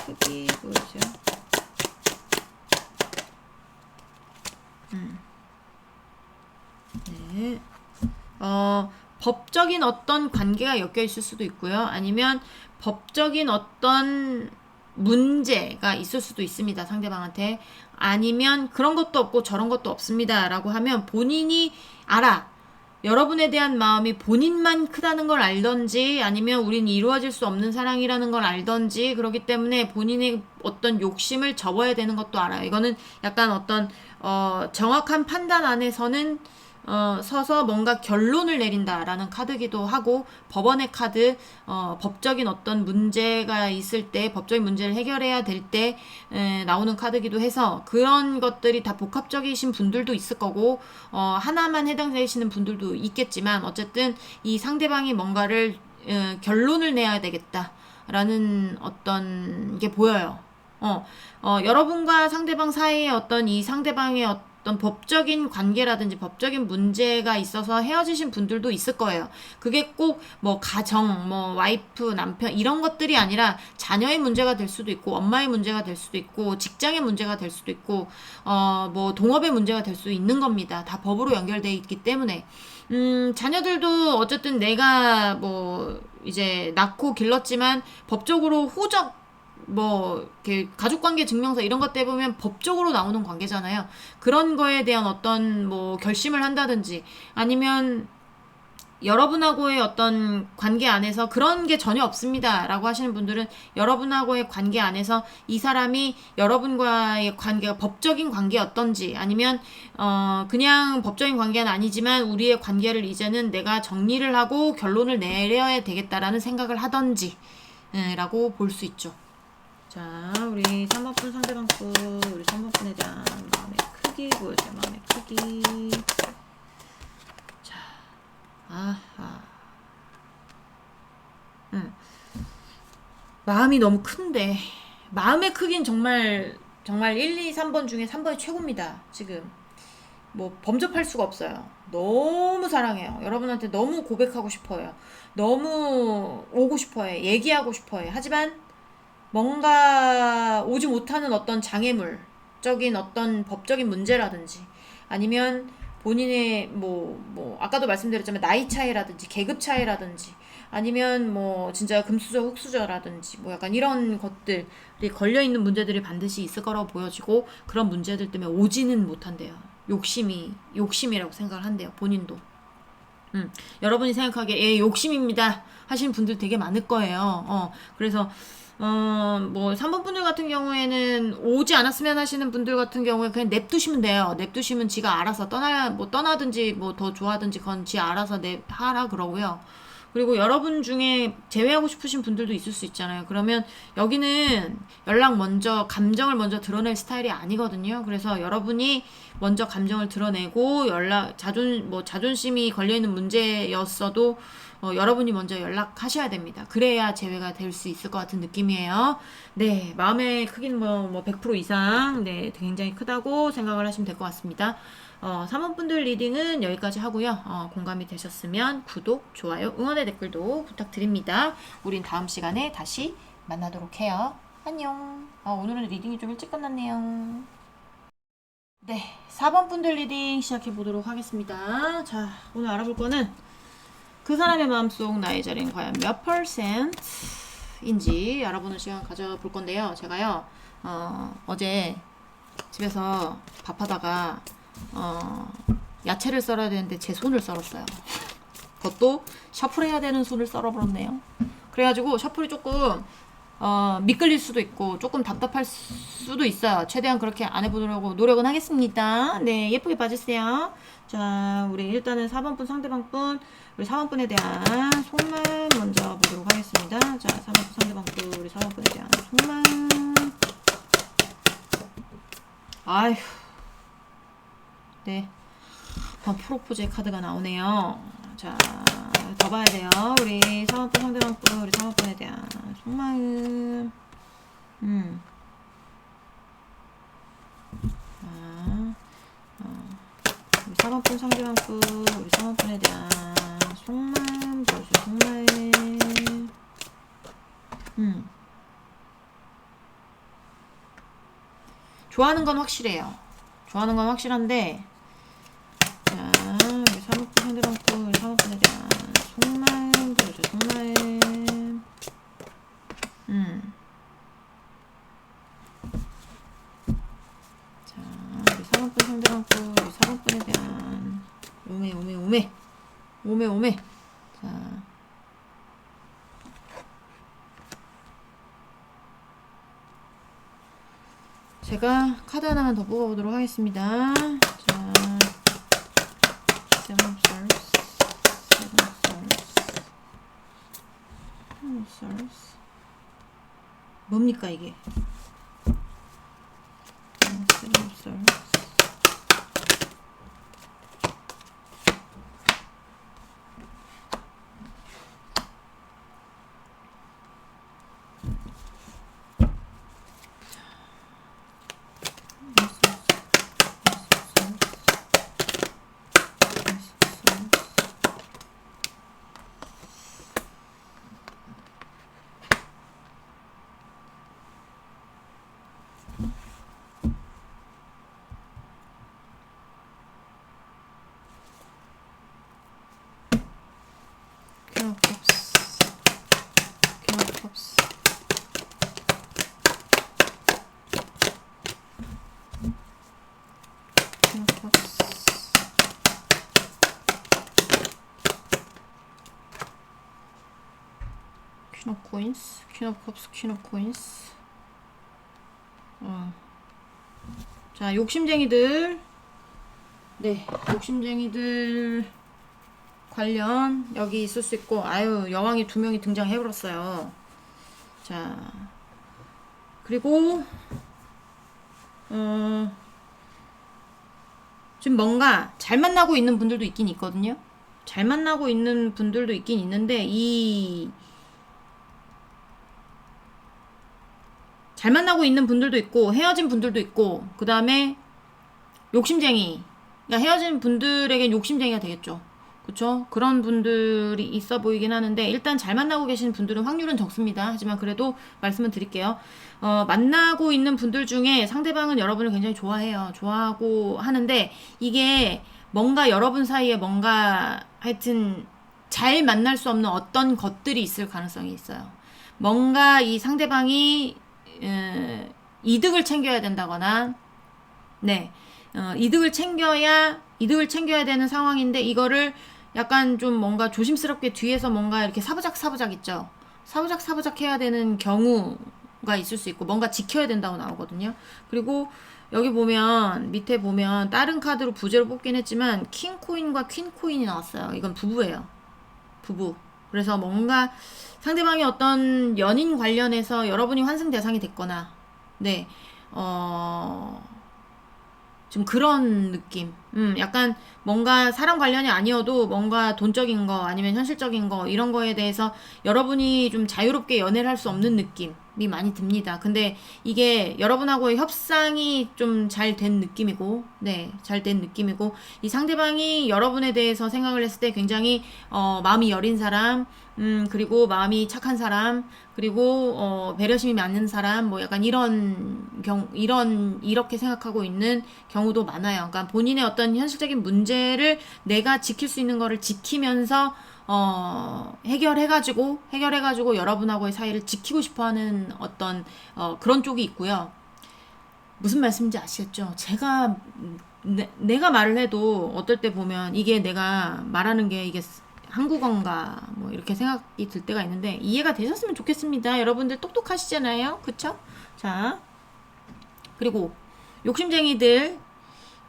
분 크기 보여주세요. 법적인 어떤 관계가 엮여 있을 수도 있고요. 아니면 법적인 어떤 문제가 있을 수도 있습니다. 상대방한테. 아니면 그런 것도 없고 저런 것도 없습니다. 라고 하면 본인이 알아. 여러분에 대한 마음이 본인만 크다는 걸 알던지 아니면 우린 이루어질 수 없는 사랑이라는 걸 알던지 그렇기 때문에 본인의 어떤 욕심을 접어야 되는 것도 알아요. 이거는 약간 어떤 정확한 판단 안에서는 서서 뭔가 결론을 내린다라는 카드기도 하고 법원의 카드 법적인 어떤 문제가 있을 때 법적인 문제를 해결해야 될 때 나오는 카드기도 해서 그런 것들이 다 복합적이신 분들도 있을 거고 하나만 해당되시는 분들도 있겠지만 어쨌든 이 상대방이 뭔가를 결론을 내야 되겠다라는 어떤 게 보여요. 여러분과 상대방 사이에 어떤 이 상대방의 어떤 법적인 관계라든지 법적인 문제가 있어서 헤어지신 분들도 있을 거예요. 그게 꼭 뭐 가정, 뭐 와이프, 남편 이런 것들이 아니라 자녀의 문제가 될 수도 있고 엄마의 문제가 될 수도 있고 직장의 문제가 될 수도 있고 뭐 동업의 문제가 될 수 있는 겁니다. 다 법으로 연결되어 있기 때문에 자녀들도 어쨌든 내가 뭐 이제 낳고 길렀지만 법적으로 호적 뭐 이렇게 가족관계 증명서 이런 것 때문에 법적으로 나오는 관계잖아요. 그런 거에 대한 어떤 뭐 결심을 한다든지 아니면 여러분하고의 어떤 관계 안에서 그런 게 전혀 없습니다 라고 하시는 분들은 여러분하고의 관계 안에서 이 사람이 여러분과의 관계가 법적인 관계였던지 아니면 그냥 법적인 관계는 아니지만 우리의 관계를 이제는 내가 정리를 하고 결론을 내려야 되겠다라는 생각을 하던지 라고 볼 수 있죠. 자, 우리 3번분 상대방분, 우리 3번분에 대한 마음의 크기 보여줘요. 마음의 크기. 자, 아하. 마음이 너무 큰데, 마음의 크기는 정말 1, 2, 3번 중에 3번이 최고입니다. 지금. 뭐, 범접할 수가 없어요. 너무 사랑해요. 여러분한테 너무 고백하고 싶어요. 너무 오고 싶어요. 얘기하고 싶어요. 하지만, 뭔가 오지 못하는 어떤 장애물적인 어떤 법적인 문제라든지 아니면 본인의 뭐 아까도 말씀드렸지만 나이 차이라든지 계급 차이라든지 아니면 뭐 진짜 금수저 흙수저라든지 뭐 약간 이런 것들이 걸려있는 문제들이 반드시 있을 거라고 보여지고 그런 문제들 때문에 오지는 못한대요. 욕심이라고 생각을 한대요. 본인도. 여러분이 생각하기에 욕심입니다 하시는 분들 되게 많을 거예요. 그래서 뭐 3번 분들 같은 경우에는 오지 않았으면 하시는 분들 같은 경우에 그냥 냅두시면 돼요. 냅두시면 지가 알아서 떠나든지 뭐 더 좋아하든지 그건 지 알아서 하라 그러고요. 그리고 여러분 중에 제외하고 싶으신 분들도 있을 수 있잖아요. 그러면 여기는 감정을 먼저 드러낼 스타일이 아니거든요. 그래서 여러분이 먼저 감정을 드러내고 자존심이 걸려있는 문제였어도 여러분이 먼저 연락하셔야 됩니다. 그래야 제외가 될 수 있을 것 같은 느낌이에요. 네, 마음의 크기는 뭐 100% 이상, 네, 굉장히 크다고 생각을 하시면 될 것 같습니다. 3번 분들 리딩은 여기까지 하고요. 공감이 되셨으면 구독, 좋아요, 응원의 댓글도 부탁드립니다. 우린 다음 시간에 다시 만나도록 해요. 안녕. 오늘은 리딩이 좀 일찍 끝났네요. 네, 4번 분들 리딩 시작해 보도록 하겠습니다. 자, 오늘 알아볼 거는 그 사람의 마음속 나의 자리는 과연 몇 %인지 알아보는 시간 가져볼 건데요. 제가요, 어제 집에서 밥하다가 야채를 썰어야 되는데 제 손을 썰었어요. 그것도 셔플해야 되는 손을 썰어버렸네요. 그래가지고 셔플이 조금 미끌릴 수도 있고 조금 답답할 수도 있어요. 최대한 그렇게 안 해보려고 노력은 하겠습니다. 네, 예쁘게 봐주세요. 자, 우리 일단은 4번분 상대방분, 우리 4번분에 대한 속마음 먼저 보도록 하겠습니다. 자, 4번분 상대방분, 우리 4번분에 대한 속마음. 아휴, 네, 프로포즈의 카드가 나오네요. 자, 더 봐야 돼요. 우리 4번분 상대방분, 우리 4번분에 대한 속마음. 우리 4번분 상대방분, 우리 4번분에 대한 속마음 보여줘. 속마음. 좋아하는 건 확실해요. 좋아하는 건 확실한데, 자, 우리 3번분 상대방분, 우리 3번분에 대한 자, 우리 4번분 상대방 거, 우리 4번분에 대한 오메. 자, 제가 카드 하나만 더 뽑아보도록 하겠습니다. 자, 세븐 썰스. 뭡니까 이게? 세븐 썰스. 퀸 오브 코인스. 자, 욕심쟁이들. 네, 욕심쟁이들 관련 여기 있을 수 있고, 아유, 여왕이 2명이 등장해버렸어요. 자, 그리고 지금 뭔가 잘 만나고 있는 분들도 있긴 있거든요. 잘 만나고 있는 분들도 있긴 있는데, 잘 만나고 있는 분들도 있고 헤어진 분들도 있고, 그 다음에 욕심쟁이, 그러니까 헤어진 분들에겐 욕심쟁이가 되겠죠. 그쵸? 그런 분들이 있어 보이긴 하는데, 일단 잘 만나고 계시는 분들은 확률은 적습니다. 하지만 그래도 말씀을 드릴게요. 만나고 있는 분들 중에 상대방은 여러분을 굉장히 좋아해요. 좋아하고 하는데, 이게 뭔가 여러분 사이에 뭔가 하여튼 잘 만날 수 없는 어떤 것들이 있을 가능성이 있어요. 뭔가 이 상대방이 이득을 챙겨야 된다거나, 네, 이득을 챙겨야 되는 상황인데, 이거를 약간 좀 뭔가 조심스럽게 뒤에서 뭔가 이렇게 사부작 있죠. 사부작 해야 되는 경우가 있을 수 있고, 뭔가 지켜야 된다고 나오거든요. 그리고 여기 보면, 밑에 보면 다른 카드로 부제로 뽑긴 했지만 킹코인과 퀸코인이 나왔어요. 이건 부부예요. 부부. 그래서 뭔가 상대방이 어떤 연인 관련해서 여러분이 환승 대상이 됐거나, 네, 좀 그런 느낌. 약간 뭔가 사람 관련이 아니어도 뭔가 돈적인 거 아니면 현실적인 거 이런 거에 대해서 여러분이 좀 자유롭게 연애를 할 수 없는 느낌이 많이 듭니다. 근데 이게 여러분하고의 협상이 좀 잘 된 느낌이고, 네, 잘 된 느낌이고, 이 상대방이 여러분에 대해서 생각을 했을 때 굉장히 마음이 여린 사람, 그리고 마음이 착한 사람, 그리고 배려심이 많은 사람, 뭐 약간 이렇게 생각하고 있는 경우도 많아요. 그러니까 본인의 어떤 현실적인 문제를 내가 지킬 수 있는 거를 지키면서 해결해가지고 여러분하고의 사이를 지키고 싶어하는 어떤 그런 쪽이 있고요. 무슨 말씀인지 아시겠죠? 제가 내가 말을 해도 어떨 때 보면 이게 내가 말하는 게 이게 한국어인가 뭐 이렇게 생각이 들 때가 있는데, 이해가 되셨으면 좋겠습니다. 여러분들 똑똑하시잖아요. 그쵸? 자, 그리고 욕심쟁이들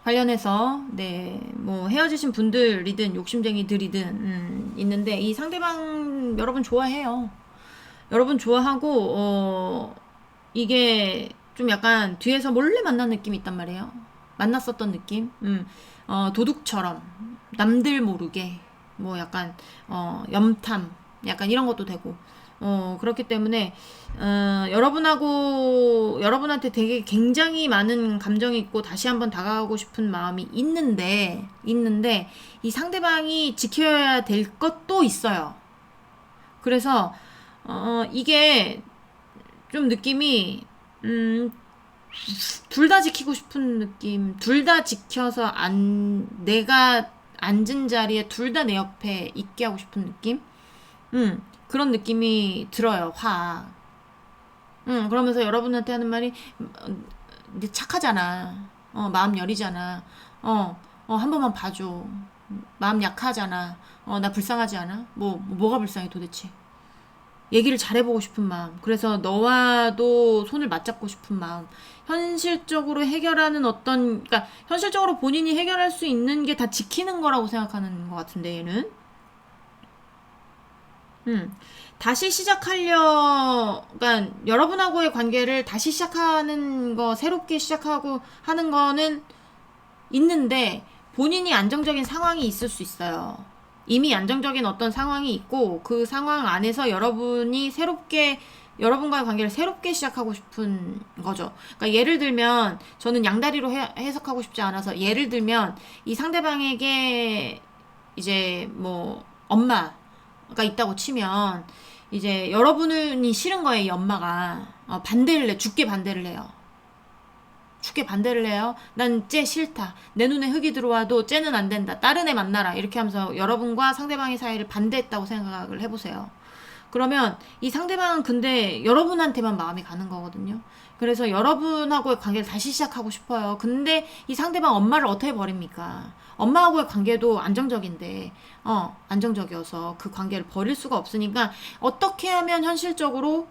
관련해서, 네, 뭐 헤어지신 분들이든 욕심쟁이들이든 있는데, 이 상대방 여러분 좋아해요. 여러분 좋아하고 이게 좀 약간 뒤에서 몰래 만난 느낌이 있단 말이에요. 만났었던 느낌. 도둑처럼 남들 모르게 뭐 약간 염탐 약간 이런 것도 되고, 그렇기 때문에 여러분한테 되게 굉장히 많은 감정이 있고 다시 한번 다가가고 싶은 마음이 있는데 이 상대방이 지켜야 될 것도 있어요. 그래서 이게 좀 느낌이 둘 다 지키고 싶은 느낌, 둘 다 지켜서 내가 앉은 자리에 둘 다 내 옆에 있게 하고 싶은 느낌? 그런 느낌이 들어요. 그러면서 여러분한테 하는 말이 네 착하잖아. 마음 여리잖아. 한 번만 봐줘. 마음 약하잖아. 나 불쌍하지 않아? 뭐가 불쌍해 도대체? 얘기를 잘해보고 싶은 마음. 그래서 너와도 손을 맞잡고 싶은 마음. 현실적으로 해결하는 그러니까 현실적으로 본인이 해결할 수 있는 게 다 지키는 거라고 생각하는 것 같은데, 얘는. 다시 그러니까 여러분하고의 관계를 다시 시작하는 거, 새롭게 시작하고 하는 거는 있는데, 본인이 안정적인 상황이 있을 수 있어요. 이미 안정적인 어떤 상황이 있고, 그 상황 안에서 여러분과의 관계를 새롭게 시작하고 싶은 거죠. 그러니까 예를 들면, 저는 양다리로 해석하고 싶지 않아서, 예를 들면, 이 상대방에게 이제 엄마가 있다고 치면, 이제 여러분이 싫은 거예요, 이 엄마가. 죽게 반대를 해요. 죽게 반대를 해요. 난 쟤 싫다. 내 눈에 흙이 들어와도 쟤는 안 된다. 다른 애 만나라. 이렇게 하면서 여러분과 상대방의 사이를 반대했다고 생각을 해보세요. 그러면 이 상대방은 근데 여러분한테만 마음이 가는 거거든요. 그래서 여러분하고의 관계를 다시 시작하고 싶어요. 근데 이 상대방 엄마를 어떻게 버립니까? 엄마하고의 관계도 안정적인데, 안정적이어서 그 관계를 버릴 수가 없으니까 어떻게 하면 현실적으로,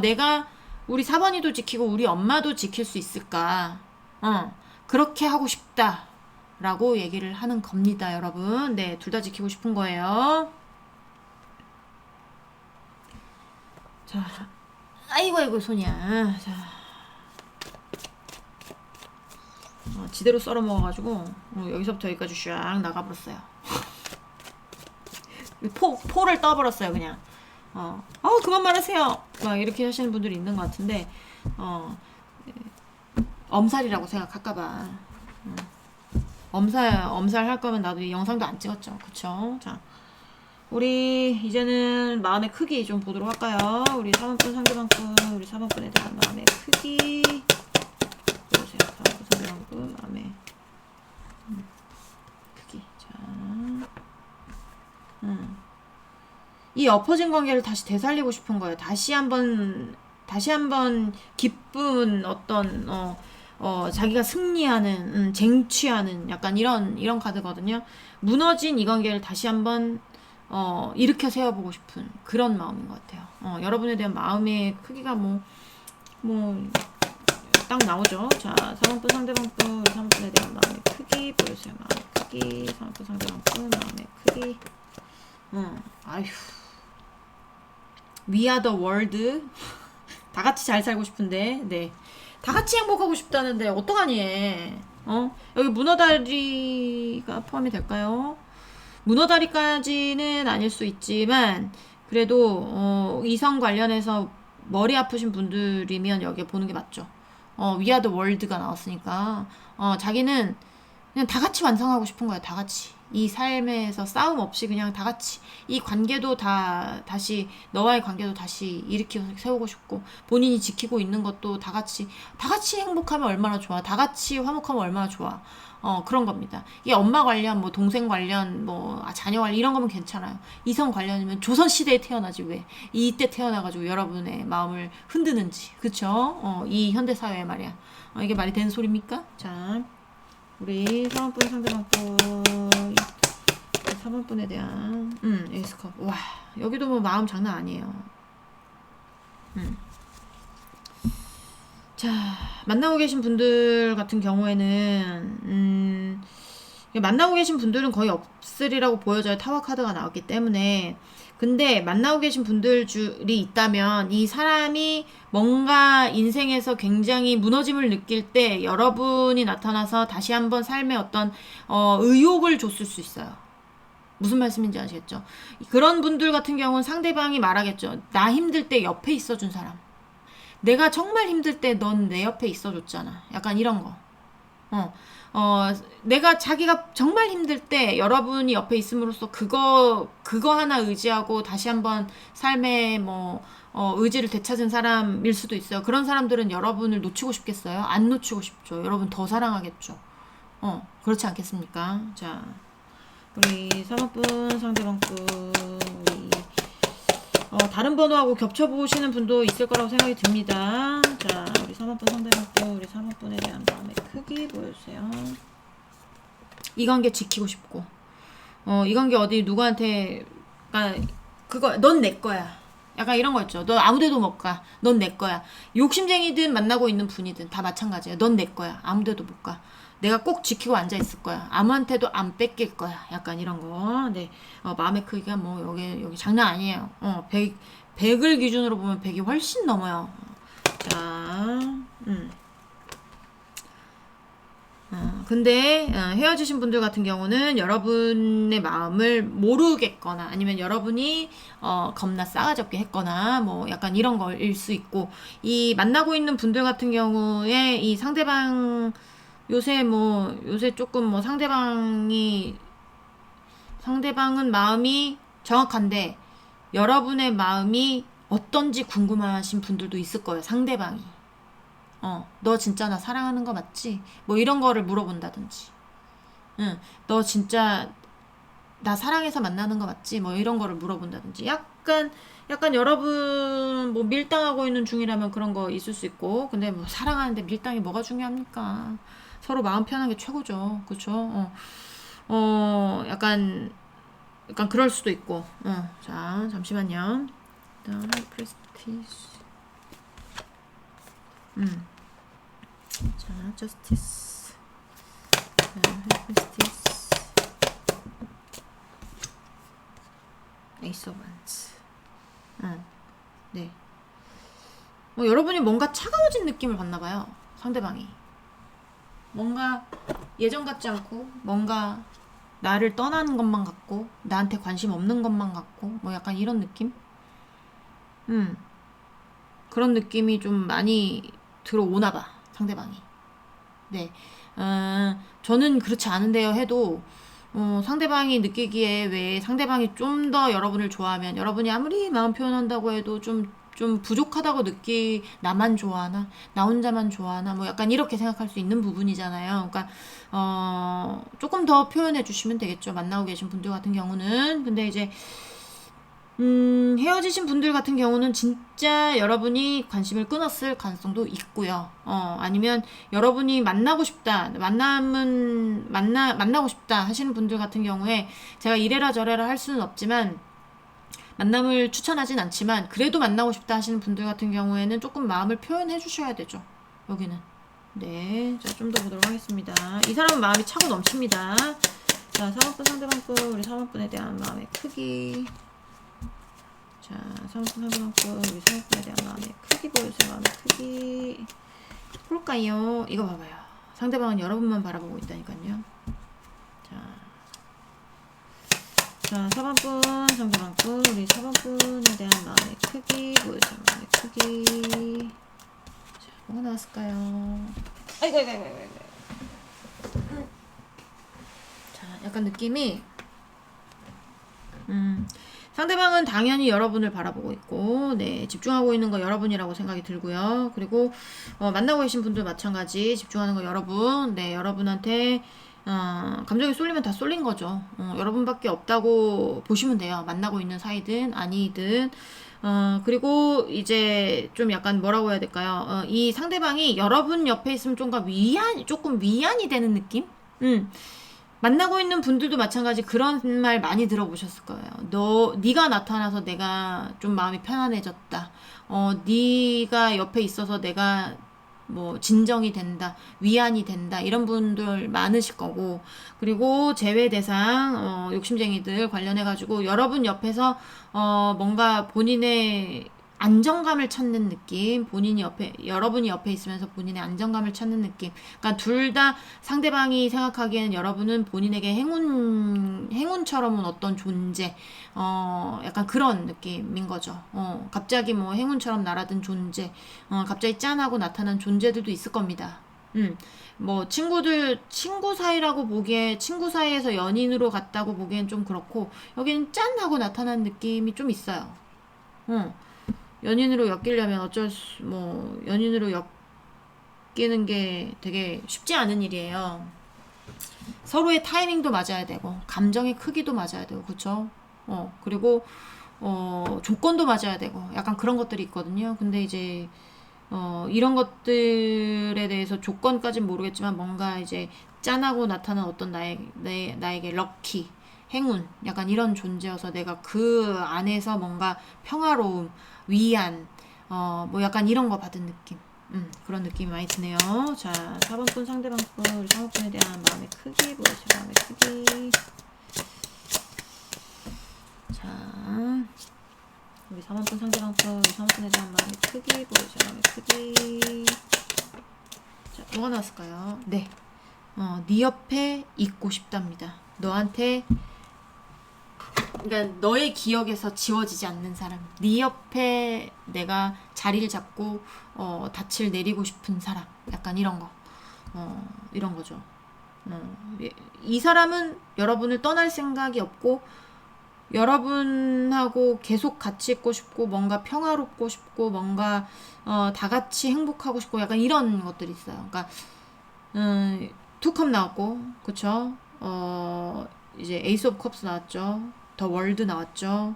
내가 우리 사번이도 지키고 우리 엄마도 지킬 수 있을까? 그렇게 하고 싶다라고 얘기를 하는 겁니다, 여러분. 네, 둘 다 지키고 싶은 거예요. 자, 아이고 손이야. 자, 지대로 썰어 먹어가지고 여기서부터 여기까지 쫙 나가버렸어요. 포를 떠버렸어요, 그냥. 그만 말하세요. 막 이렇게 하시는 분들이 있는 것 같은데, 엄살이라고 생각할까봐. 엄살 할 거면 나도 이 영상도 안 찍었죠. 그쵸? 자, 우리 이제는 마음의 크기 좀 보도록 할까요? 우리 4번분 상대방분, 우리 4번분에 대한 마음의 크기. 보세요. 4번분 상대방분, 마음의 크기. 자, 이 엎어진 관계를 다시 되살리고 싶은 거예요. 다시 한번 기쁜 어떤 자기가 승리하는, 쟁취하는 약간 이런 카드거든요. 무너진 이 관계를 다시 한번 일으켜 세워보고 싶은 그런 마음인 것 같아요. 여러분에 대한 마음의 크기가 딱 나오죠. 자, 3번분 상대방분, 3번분에 대한 마음의 크기 보여주세요. 마음의 크기, 3번분 상대방분, 마음의 크기. 아휴. We are the world. 다 같이 잘 살고 싶은데, 네. 다 같이 행복하고 싶다는데, 어떡하니? 여기 문어다리가 포함이 될까요? 문어다리까지는 아닐 수 있지만, 그래도, 이성 관련해서 머리 아프신 분들이면 여기에 보는 게 맞죠. We are the world가 나왔으니까, 자기는 그냥 다 같이 완성하고 싶은 거야, 다 같이. 이 삶에서 싸움 없이 그냥 다 같이 이 관계도 다시 너와의 관계도 다시 일으켜 세우고 싶고 본인이 지키고 있는 것도 다 같이 행복하면 얼마나 좋아. 다 같이 화목하면 얼마나 좋아. 그런 겁니다. 이게 엄마 관련 동생 관련 자녀 관련 이런 거면 괜찮아요. 이성 관련이면 조선 시대에 태어나지 왜 이때 태어나가지고 여러분의 마음을 흔드는지. 그쵸? 이 현대 사회에 말이야. 이게 말이 되는 소리입니까? 자, 우리 3번분 상대방분 3번분에 대한 에이스컵. 와, 여기도 마음 장난 아니에요. 자, 만나고 계신 분들 같은 경우에는 만나고 계신 분들은 거의 없으리라고 보여져요. 타워 카드가 나왔기 때문에. 근데 만나고 계신 분들이 있다면 이 사람이 뭔가 인생에서 굉장히 무너짐을 느낄 때 여러분이 나타나서 다시 한번 삶의 어떤 의욕을 줬을 수 있어요. 무슨 말씀인지 아시겠죠? 그런 분들 같은 경우는 상대방이 말하겠죠. 나 힘들 때 옆에 있어준 사람. 내가 정말 힘들 때 넌 내 옆에 있어줬잖아. 약간 이런 거. 자기가 정말 힘들 때 여러분이 옆에 있음으로써 그거 하나 의지하고 다시 한번 삶에 의지를 되찾은 사람일 수도 있어요. 그런 사람들은 여러분을 놓치고 싶겠어요? 안 놓치고 싶죠. 여러분 더 사랑하겠죠. 그렇지 않겠습니까? 자, 우리 3번분 상대방분, 우리 다른 번호하고 겹쳐보시는 분도 있을 거라고 생각이 듭니다. 자, 우리 3학번 상대방도 우리 3학번에 대한 마음의 크기 보여주세요. 이 관계 지키고 싶고, 이 관계 어디 누구한테, 그거, 넌 내 거야. 약간 이런 거 있죠. 너 아무데도 못 가. 넌 내 거야. 욕심쟁이든 만나고 있는 분이든 다 마찬가지야. 넌 내 거야. 아무데도 못 가. 내가 꼭 지키고 앉아 있을 거야. 아무한테도 안 뺏길 거야. 약간 이런 거. 네. 마음의 크기가 뭐 여기 장난 아니에요. 100을 기준으로 보면 100이 훨씬 넘어요. 자, 근데 헤어지신 분들 같은 경우는 여러분의 마음을 모르겠거나 아니면 여러분이 겁나 싸가지 없게 했거나 뭐 약간 이런 거일 수 있고, 이 만나고 있는 분들 같은 경우에 이 상대방 요새 조금 뭐 상대방은 마음이 정확한데 여러분의 마음이 어떤지 궁금하신 분들도 있을 거예요. 상대방이 너 진짜 나 사랑하는 거 맞지? 뭐 이런 거를 물어본다든지, 너 진짜 나 사랑해서 만나는 거 맞지? 뭐 이런 거를 물어본다든지, 약간 여러분 뭐 밀당하고 있는 중이라면 그런 거 있을 수 있고, 근데 뭐 사랑하는데 밀당이 뭐가 중요합니까? 서로 마음 편한 게 최고죠. 그쵸? 약간 그럴 수도 있고, 자, 잠시만요. 프레스티지. 자, 저스티스. 자, 프레스티지. 에이스 오브 원스. 네. 여러분이 뭔가 차가워진 느낌을 받나봐요. 상대방이. 뭔가 예전 같지 않고, 뭔가 나를 떠나는 것만 같고, 나한테 관심 없는 것만 같고, 뭐 약간 이런 느낌? 그런 느낌이 좀 많이 들어오나봐, 상대방이. 네. 저는 그렇지 않은데요 해도, 상대방이 느끼기에 왜 상대방이 좀 더 여러분을 좋아하면, 여러분이 아무리 마음 표현한다고 해도 좀 부족하다고 나만 좋아하나? 나 혼자만 좋아하나? 뭐 약간 이렇게 생각할 수 있는 부분이잖아요. 그러니까, 조금 더 표현해 주시면 되겠죠. 만나고 계신 분들 같은 경우는. 근데 이제, 헤어지신 분들 같은 경우는 진짜 여러분이 관심을 끊었을 가능성도 있고요. 아니면 여러분이 만나고 싶다 하시는 분들 같은 경우에 제가 이래라 저래라 할 수는 없지만, 만남을 추천하진 않지만 그래도 만나고 싶다 하시는 분들 같은 경우에는 조금 마음을 표현해 주셔야 되죠. 여기는. 네, 자, 좀 더 보도록 하겠습니다. 이 사람은 마음이 차고 넘칩니다. 자, 3학번 상대방분, 우리 3학번에 대한 마음의 크기. 자, 3학번 상대방분, 우리 3학번에 대한 마음의 크기 보여주세요. 마음의 크기. 볼까요? 이거 봐봐요. 상대방은 여러분만 바라보고 있다니까요. 자, 4번분, 상대방분, 우리 4번분에 대한 마음의 크기 보여주세요. 마음의 크기. 자, 뭐가 나왔을까요? 아이고. 자, 약간 느낌이, 상대방은 당연히 여러분을 바라보고 있고, 네, 집중하고 있는 거 여러분이라고 생각이 들고요. 그리고, 만나고 계신 분들 마찬가지, 집중하는 거 여러분, 네, 여러분한테, 감정이 쏠리면 다 쏠린 거죠. 여러분밖에 없다고 보시면 돼요. 만나고 있는 사이든 아니든. 그리고 이제 좀 약간 뭐라고 해야 될까요? 이 상대방이 여러분 옆에 있으면 조금 위안이 되는 느낌? 만나고 있는 분들도 마찬가지 그런 말 많이 들어보셨을 거예요. 네가 나타나서 내가 좀 마음이 편안해졌다. 네가 옆에 있어서 내가 뭐 진정이 된다, 위안이 된다, 이런 분들 많으실 거고, 그리고 제외 대상 욕심쟁이들 관련해 가지고 여러분 옆에서 뭔가 본인의 안정감을 찾는 느낌, 여러분이 옆에 있으면서 본인의 안정감을 찾는 느낌. 그러니까 둘 다 상대방이 생각하기에는 여러분은 본인에게 행운처럼은 어떤 존재, 약간 그런 느낌인 거죠. 갑자기 뭐 행운처럼 날아든 존재, 갑자기 짠하고 나타난 존재들도 있을 겁니다. 뭐 친구 사이에서 연인으로 갔다고 보기엔 좀 그렇고, 여기는 짠하고 나타난 느낌이 좀 있어요. 연인으로 엮이려면 연인으로 엮이는 게 되게 쉽지 않은 일이에요. 서로의 타이밍도 맞아야 되고, 감정의 크기도 맞아야 되고, 그쵸? 그리고, 조건도 맞아야 되고 약간 그런 것들이 있거든요. 근데 이제 이런 것들에 대해서 조건까진 모르겠지만 뭔가 이제 짠하고 나타난 어떤 나에게 럭키, 행운, 약간 이런 존재여서 내가 그 안에서 뭔가 평화로움, 위안, 뭐 약간 이런 거 받은 느낌. 그런 느낌이 많이 드네요. 자, 4번 분 상대방 분, 우리 상호분에 대한 마음의 크기 보여주세요. 마음의 크기. 자, 우리 4번 분 상대방 분, 우리 상호분에 대한 마음의 크기 보여주세요. 마음의 크기. 자, 뭐가 나왔을까요? 네. 네 옆에 있고 싶답니다. 너한테, 그러니까 너의 기억에서 지워지지 않는 사람. 네 옆에 내가 자리를 잡고 닻을 내리고 싶은 사람. 약간 이런 거. 이런 거죠. 이 사람은 여러분을 떠날 생각이 없고 여러분하고 계속 같이 있고 싶고 뭔가 평화롭고 싶고 뭔가 다 같이 행복하고 싶고 약간 이런 것들이 있어요. 그러니까 투컵 나왔고, 그쵸? 이제 에이스 오브 컵스 나왔죠. 더 월드 나왔죠.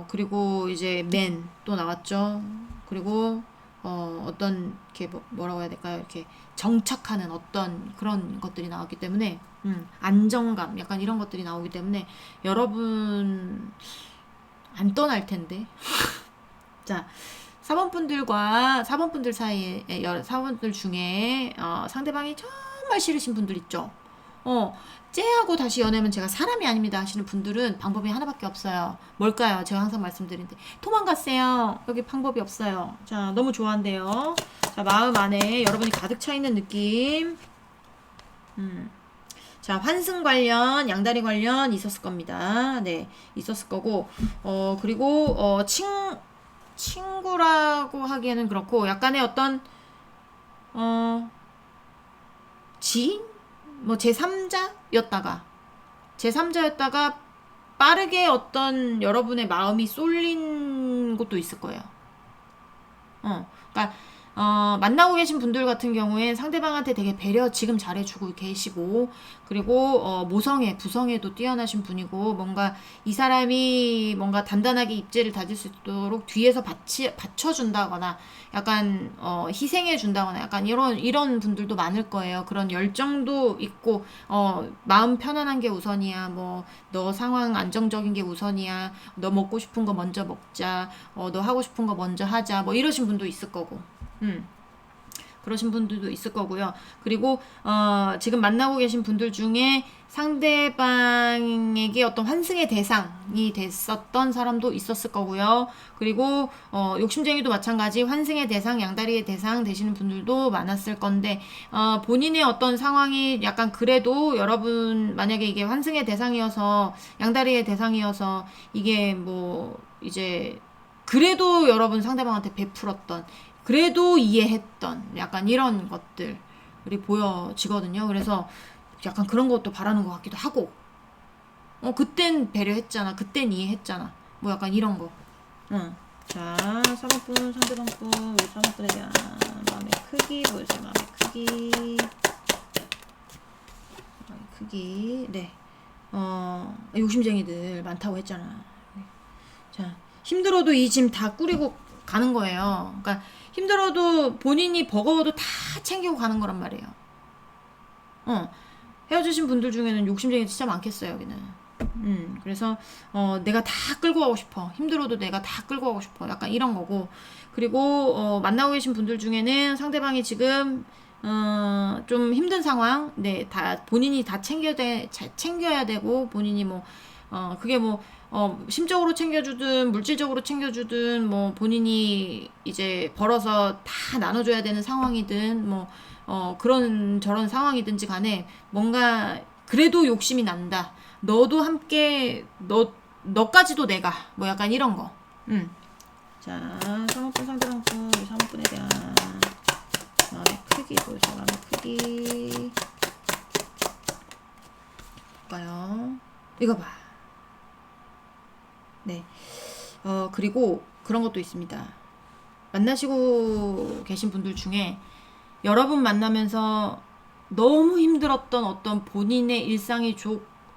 그리고 이제 맨 또 나왔죠. 그리고 어떤 이렇게 뭐라고 해야 될까요? 이렇게 정착하는 어떤 그런 것들이 나왔기 때문에 안정감 약간 이런 것들이 나오기 때문에 여러분 안 떠날 텐데. 자, 4번 분들 사이에 4번들 중에 상대방이 정말 싫으신 분들 있죠. 째하고 다시 연애하면 제가 사람이 아닙니다 하시는 분들은 방법이 하나밖에 없어요. 뭘까요? 제가 항상 말씀드리는데 도망갔어요. 여기 방법이 없어요. 자, 너무 좋아한대요. 자, 마음 안에 여러분이 가득 차 있는 느낌. 자, 환승 관련, 양다리 관련 있었을 겁니다. 네, 있었을 거고, 그리고, 친구라고 하기에는 그렇고, 약간의 어떤, 지인? 뭐, 제3자였다가, 빠르게 어떤 여러분의 마음이 쏠린 것도 있을 거예요. 그러니까, 만나고 계신 분들 같은 경우에 상대방한테 되게 배려 지금 잘해주고 계시고, 그리고, 부성에도 뛰어나신 분이고, 뭔가 이 사람이 뭔가 단단하게 입지를 다질 수 있도록 뒤에서 받쳐준다거나, 약간, 희생해준다거나, 약간 이런 분들도 많을 거예요. 그런 열정도 있고, 마음 편안한 게 우선이야. 뭐, 너 상황 안정적인 게 우선이야. 너 먹고 싶은 거 먼저 먹자. 너 하고 싶은 거 먼저 하자. 뭐, 이러신 분도 있을 거고. 그러신 분들도 있을 거고요. 그리고 지금 만나고 계신 분들 중에 상대방에게 어떤 환승의 대상이 됐었던 사람도 있었을 거고요. 그리고 욕심쟁이도 마찬가지 환승의 대상, 양다리의 대상 되시는 분들도 많았을 건데 본인의 어떤 상황이 약간 그래도 여러분 만약에 이게 환승의 대상이어서 양다리의 대상이어서 이게 뭐 이제 그래도 여러분 상대방한테 베풀었던 그래도 이해했던 약간 이런 것들이 보여지거든요. 그래서 약간 그런 것도 바라는 것 같기도 하고 그땐 배려했잖아. 그땐 이해했잖아. 뭐 약간 이런 거. 자, 3번분 상대방분 우리 3번분에 대한 마음의 크기 보여주세요. 마음의 크기. 네. 욕심쟁이들 많다고 했잖아. 자, 힘들어도 이 짐 다 꾸리고 가는 거예요. 그러니까 힘들어도 본인이 버거워도 다 챙기고 가는 거란 말이에요. 헤어지신 분들 중에는 욕심쟁이 진짜 많겠어요, 여기는. 그래서 내가 다 끌고 가고 싶어. 힘들어도 내가 다 끌고 가고 싶어. 약간 이런 거고. 그리고 만나고 계신 분들 중에는 상대방이 지금 좀 힘든 상황, 네, 다 본인이 다 챙겨야 되고 본인이 뭐 그게 뭐 심적으로 챙겨주든 물질적으로 챙겨주든 뭐 본인이 이제 벌어서 다 나눠줘야 되는 상황이든 뭐 그런 저런 상황이든지 간에 뭔가 그래도 욕심이 난다. 너도 함께 너까지도 내가 뭐 약간 이런 거. 자, 3호분 상대방분 우리 3호분에 대한 마음의 크기 보여줘. 마음의 크기 볼까요? 이거 봐. 네. 그리고 그런 것도 있습니다. 만나시고 계신 분들 중에 여러분 만나면서 너무 힘들었던 어떤 본인의 일상이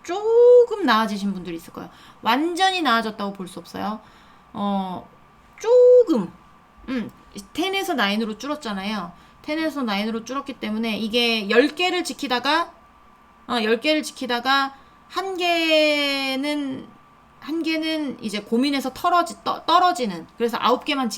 조금 나아지신 분들이 있을 거예요. 완전히 나아졌다고 볼 수 없어요. 조금 10에서 9으로 줄었잖아요. 10에서 9으로 줄었기 때문에 이게 10개를 지키다가 10개를 지키다가 한 개는 이제 고민해서 떨어지는, 그래서 9개만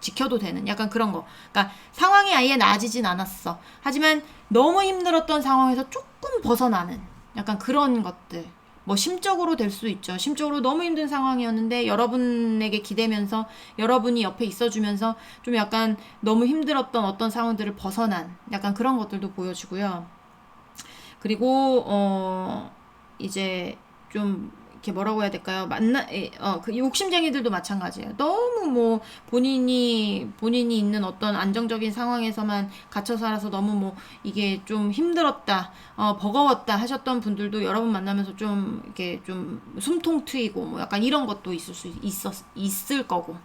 지켜도 되는 약간 그런 거. 그러니까 상황이 아예 나아지진 않았어. 하지만 너무 힘들었던 상황에서 조금 벗어나는 약간 그런 것들. 뭐 심적으로 될 수 있죠. 심적으로 너무 힘든 상황이었는데 여러분에게 기대면서 여러분이 옆에 있어주면서 좀 약간 너무 힘들었던 어떤 상황들을 벗어난 약간 그런 것들도 보여지고요. 그리고 이제 좀 이렇게 뭐라고 해야 될까요? 그 욕심쟁이들도 마찬가지예요. 너무 뭐 본인이 있는 어떤 안정적인 상황에서만 갇혀 살아서 너무 뭐 이게 좀 힘들었다, 버거웠다 하셨던 분들도 여러분 만나면서 좀 이렇게 좀 숨통 트이고 뭐 약간 이런 것도 있을 거고.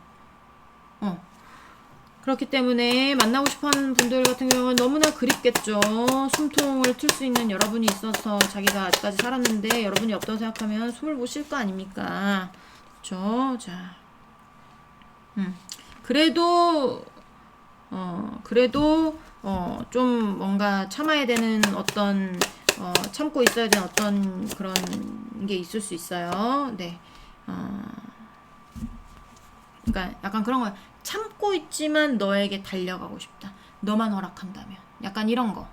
그렇기 때문에 만나고 싶어하는 분들 같은 경우는 너무나 그립겠죠. 숨통을 틀 수 있는 여러분이 있어서 자기가 아직까지 살았는데 여러분이 없다고 생각하면 숨을 못 쉴 거 아닙니까? 그렇죠? 자, 그래도 좀 뭔가 참아야 되는 어떤 참고 있어야 되는 어떤 그런 게 있을 수 있어요. 네. 그러니까 약간 그런 거야. 참고 있지만 너에게 달려가고 싶다. 너만 허락한다면. 약간 이런 거.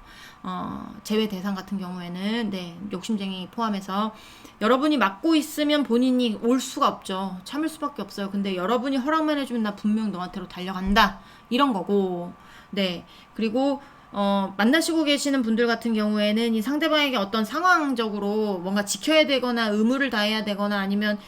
제외 대상 같은 경우에는 네, 욕심쟁이 포함해서 여러분이 맡고 있으면 본인이 올 수가 없죠. 참을 수밖에 없어요. 근데 여러분이 허락만 해주면 나 분명 너한테로 달려간다. 이런 거고. 네. 그리고 만나시고 계시는 분들 같은 경우에는 이 상대방에게 어떤 상황적으로 뭔가 지켜야 되거나 의무를 다해야 되거나 아니면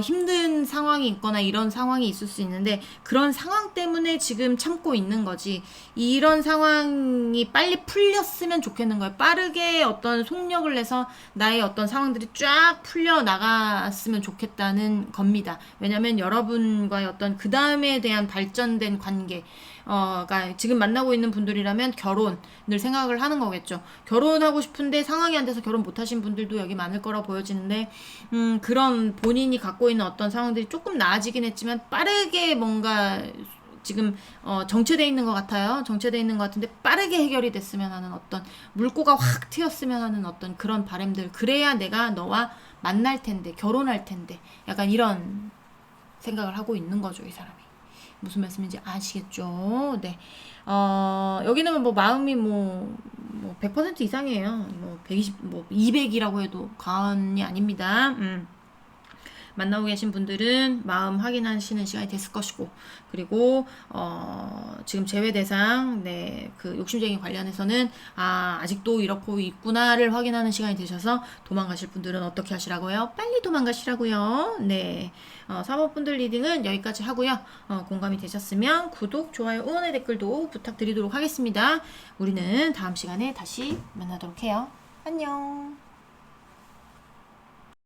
힘든 상황이 있거나 이런 상황이 있을 수 있는데 그런 상황 때문에 지금 참고 있는 거지. 이런 상황이 빨리 풀렸으면 좋겠는 거예요. 빠르게 어떤 속력을 내서 나의 어떤 상황들이 쫙 풀려 나갔으면 좋겠다는 겁니다. 왜냐면 여러분과의 어떤 그 다음에 대한 발전된 관계, 그러니까 지금 만나고 있는 분들이라면 결혼을 생각을 하는 거겠죠. 결혼하고 싶은데 상황이 안 돼서 결혼 못 하신 분들도 여기 많을 거라 보여지는데, 그런 본인이 갖고 있는 어떤 상황들이 조금 나아지긴 했지만 빠르게 뭔가 지금 정체돼 있는 것 같아요. 정체돼 있는 것 같은데 빠르게 해결이 됐으면 하는 어떤 물꼬가 확 튀었으면 하는 어떤 그런 바람들. 그래야 내가 너와 만날 텐데, 결혼할 텐데, 약간 이런 생각을 하고 있는 거죠, 이 사람이. 무슨 말씀인지 아시겠죠? 네. 여기는 뭐 마음이 뭐 100% 이상이에요. 뭐 120, 뭐 200이라고 해도 과언이 아닙니다. 만나고 계신 분들은 마음 확인하시는 시간이 됐을 것이고, 그리고 지금 제외 대상, 네, 그 욕심쟁이 관련해서는 아직도 이렇고 있구나를 확인하는 시간이 되셔서 도망가실 분들은 어떻게 하시라고요? 빨리 도망가시라고요. 네, 사모분들 리딩은 여기까지 하고요. 공감이 되셨으면 구독, 좋아요, 응원의 댓글도 부탁드리도록 하겠습니다. 우리는 다음 시간에 다시 만나도록 해요. 안녕.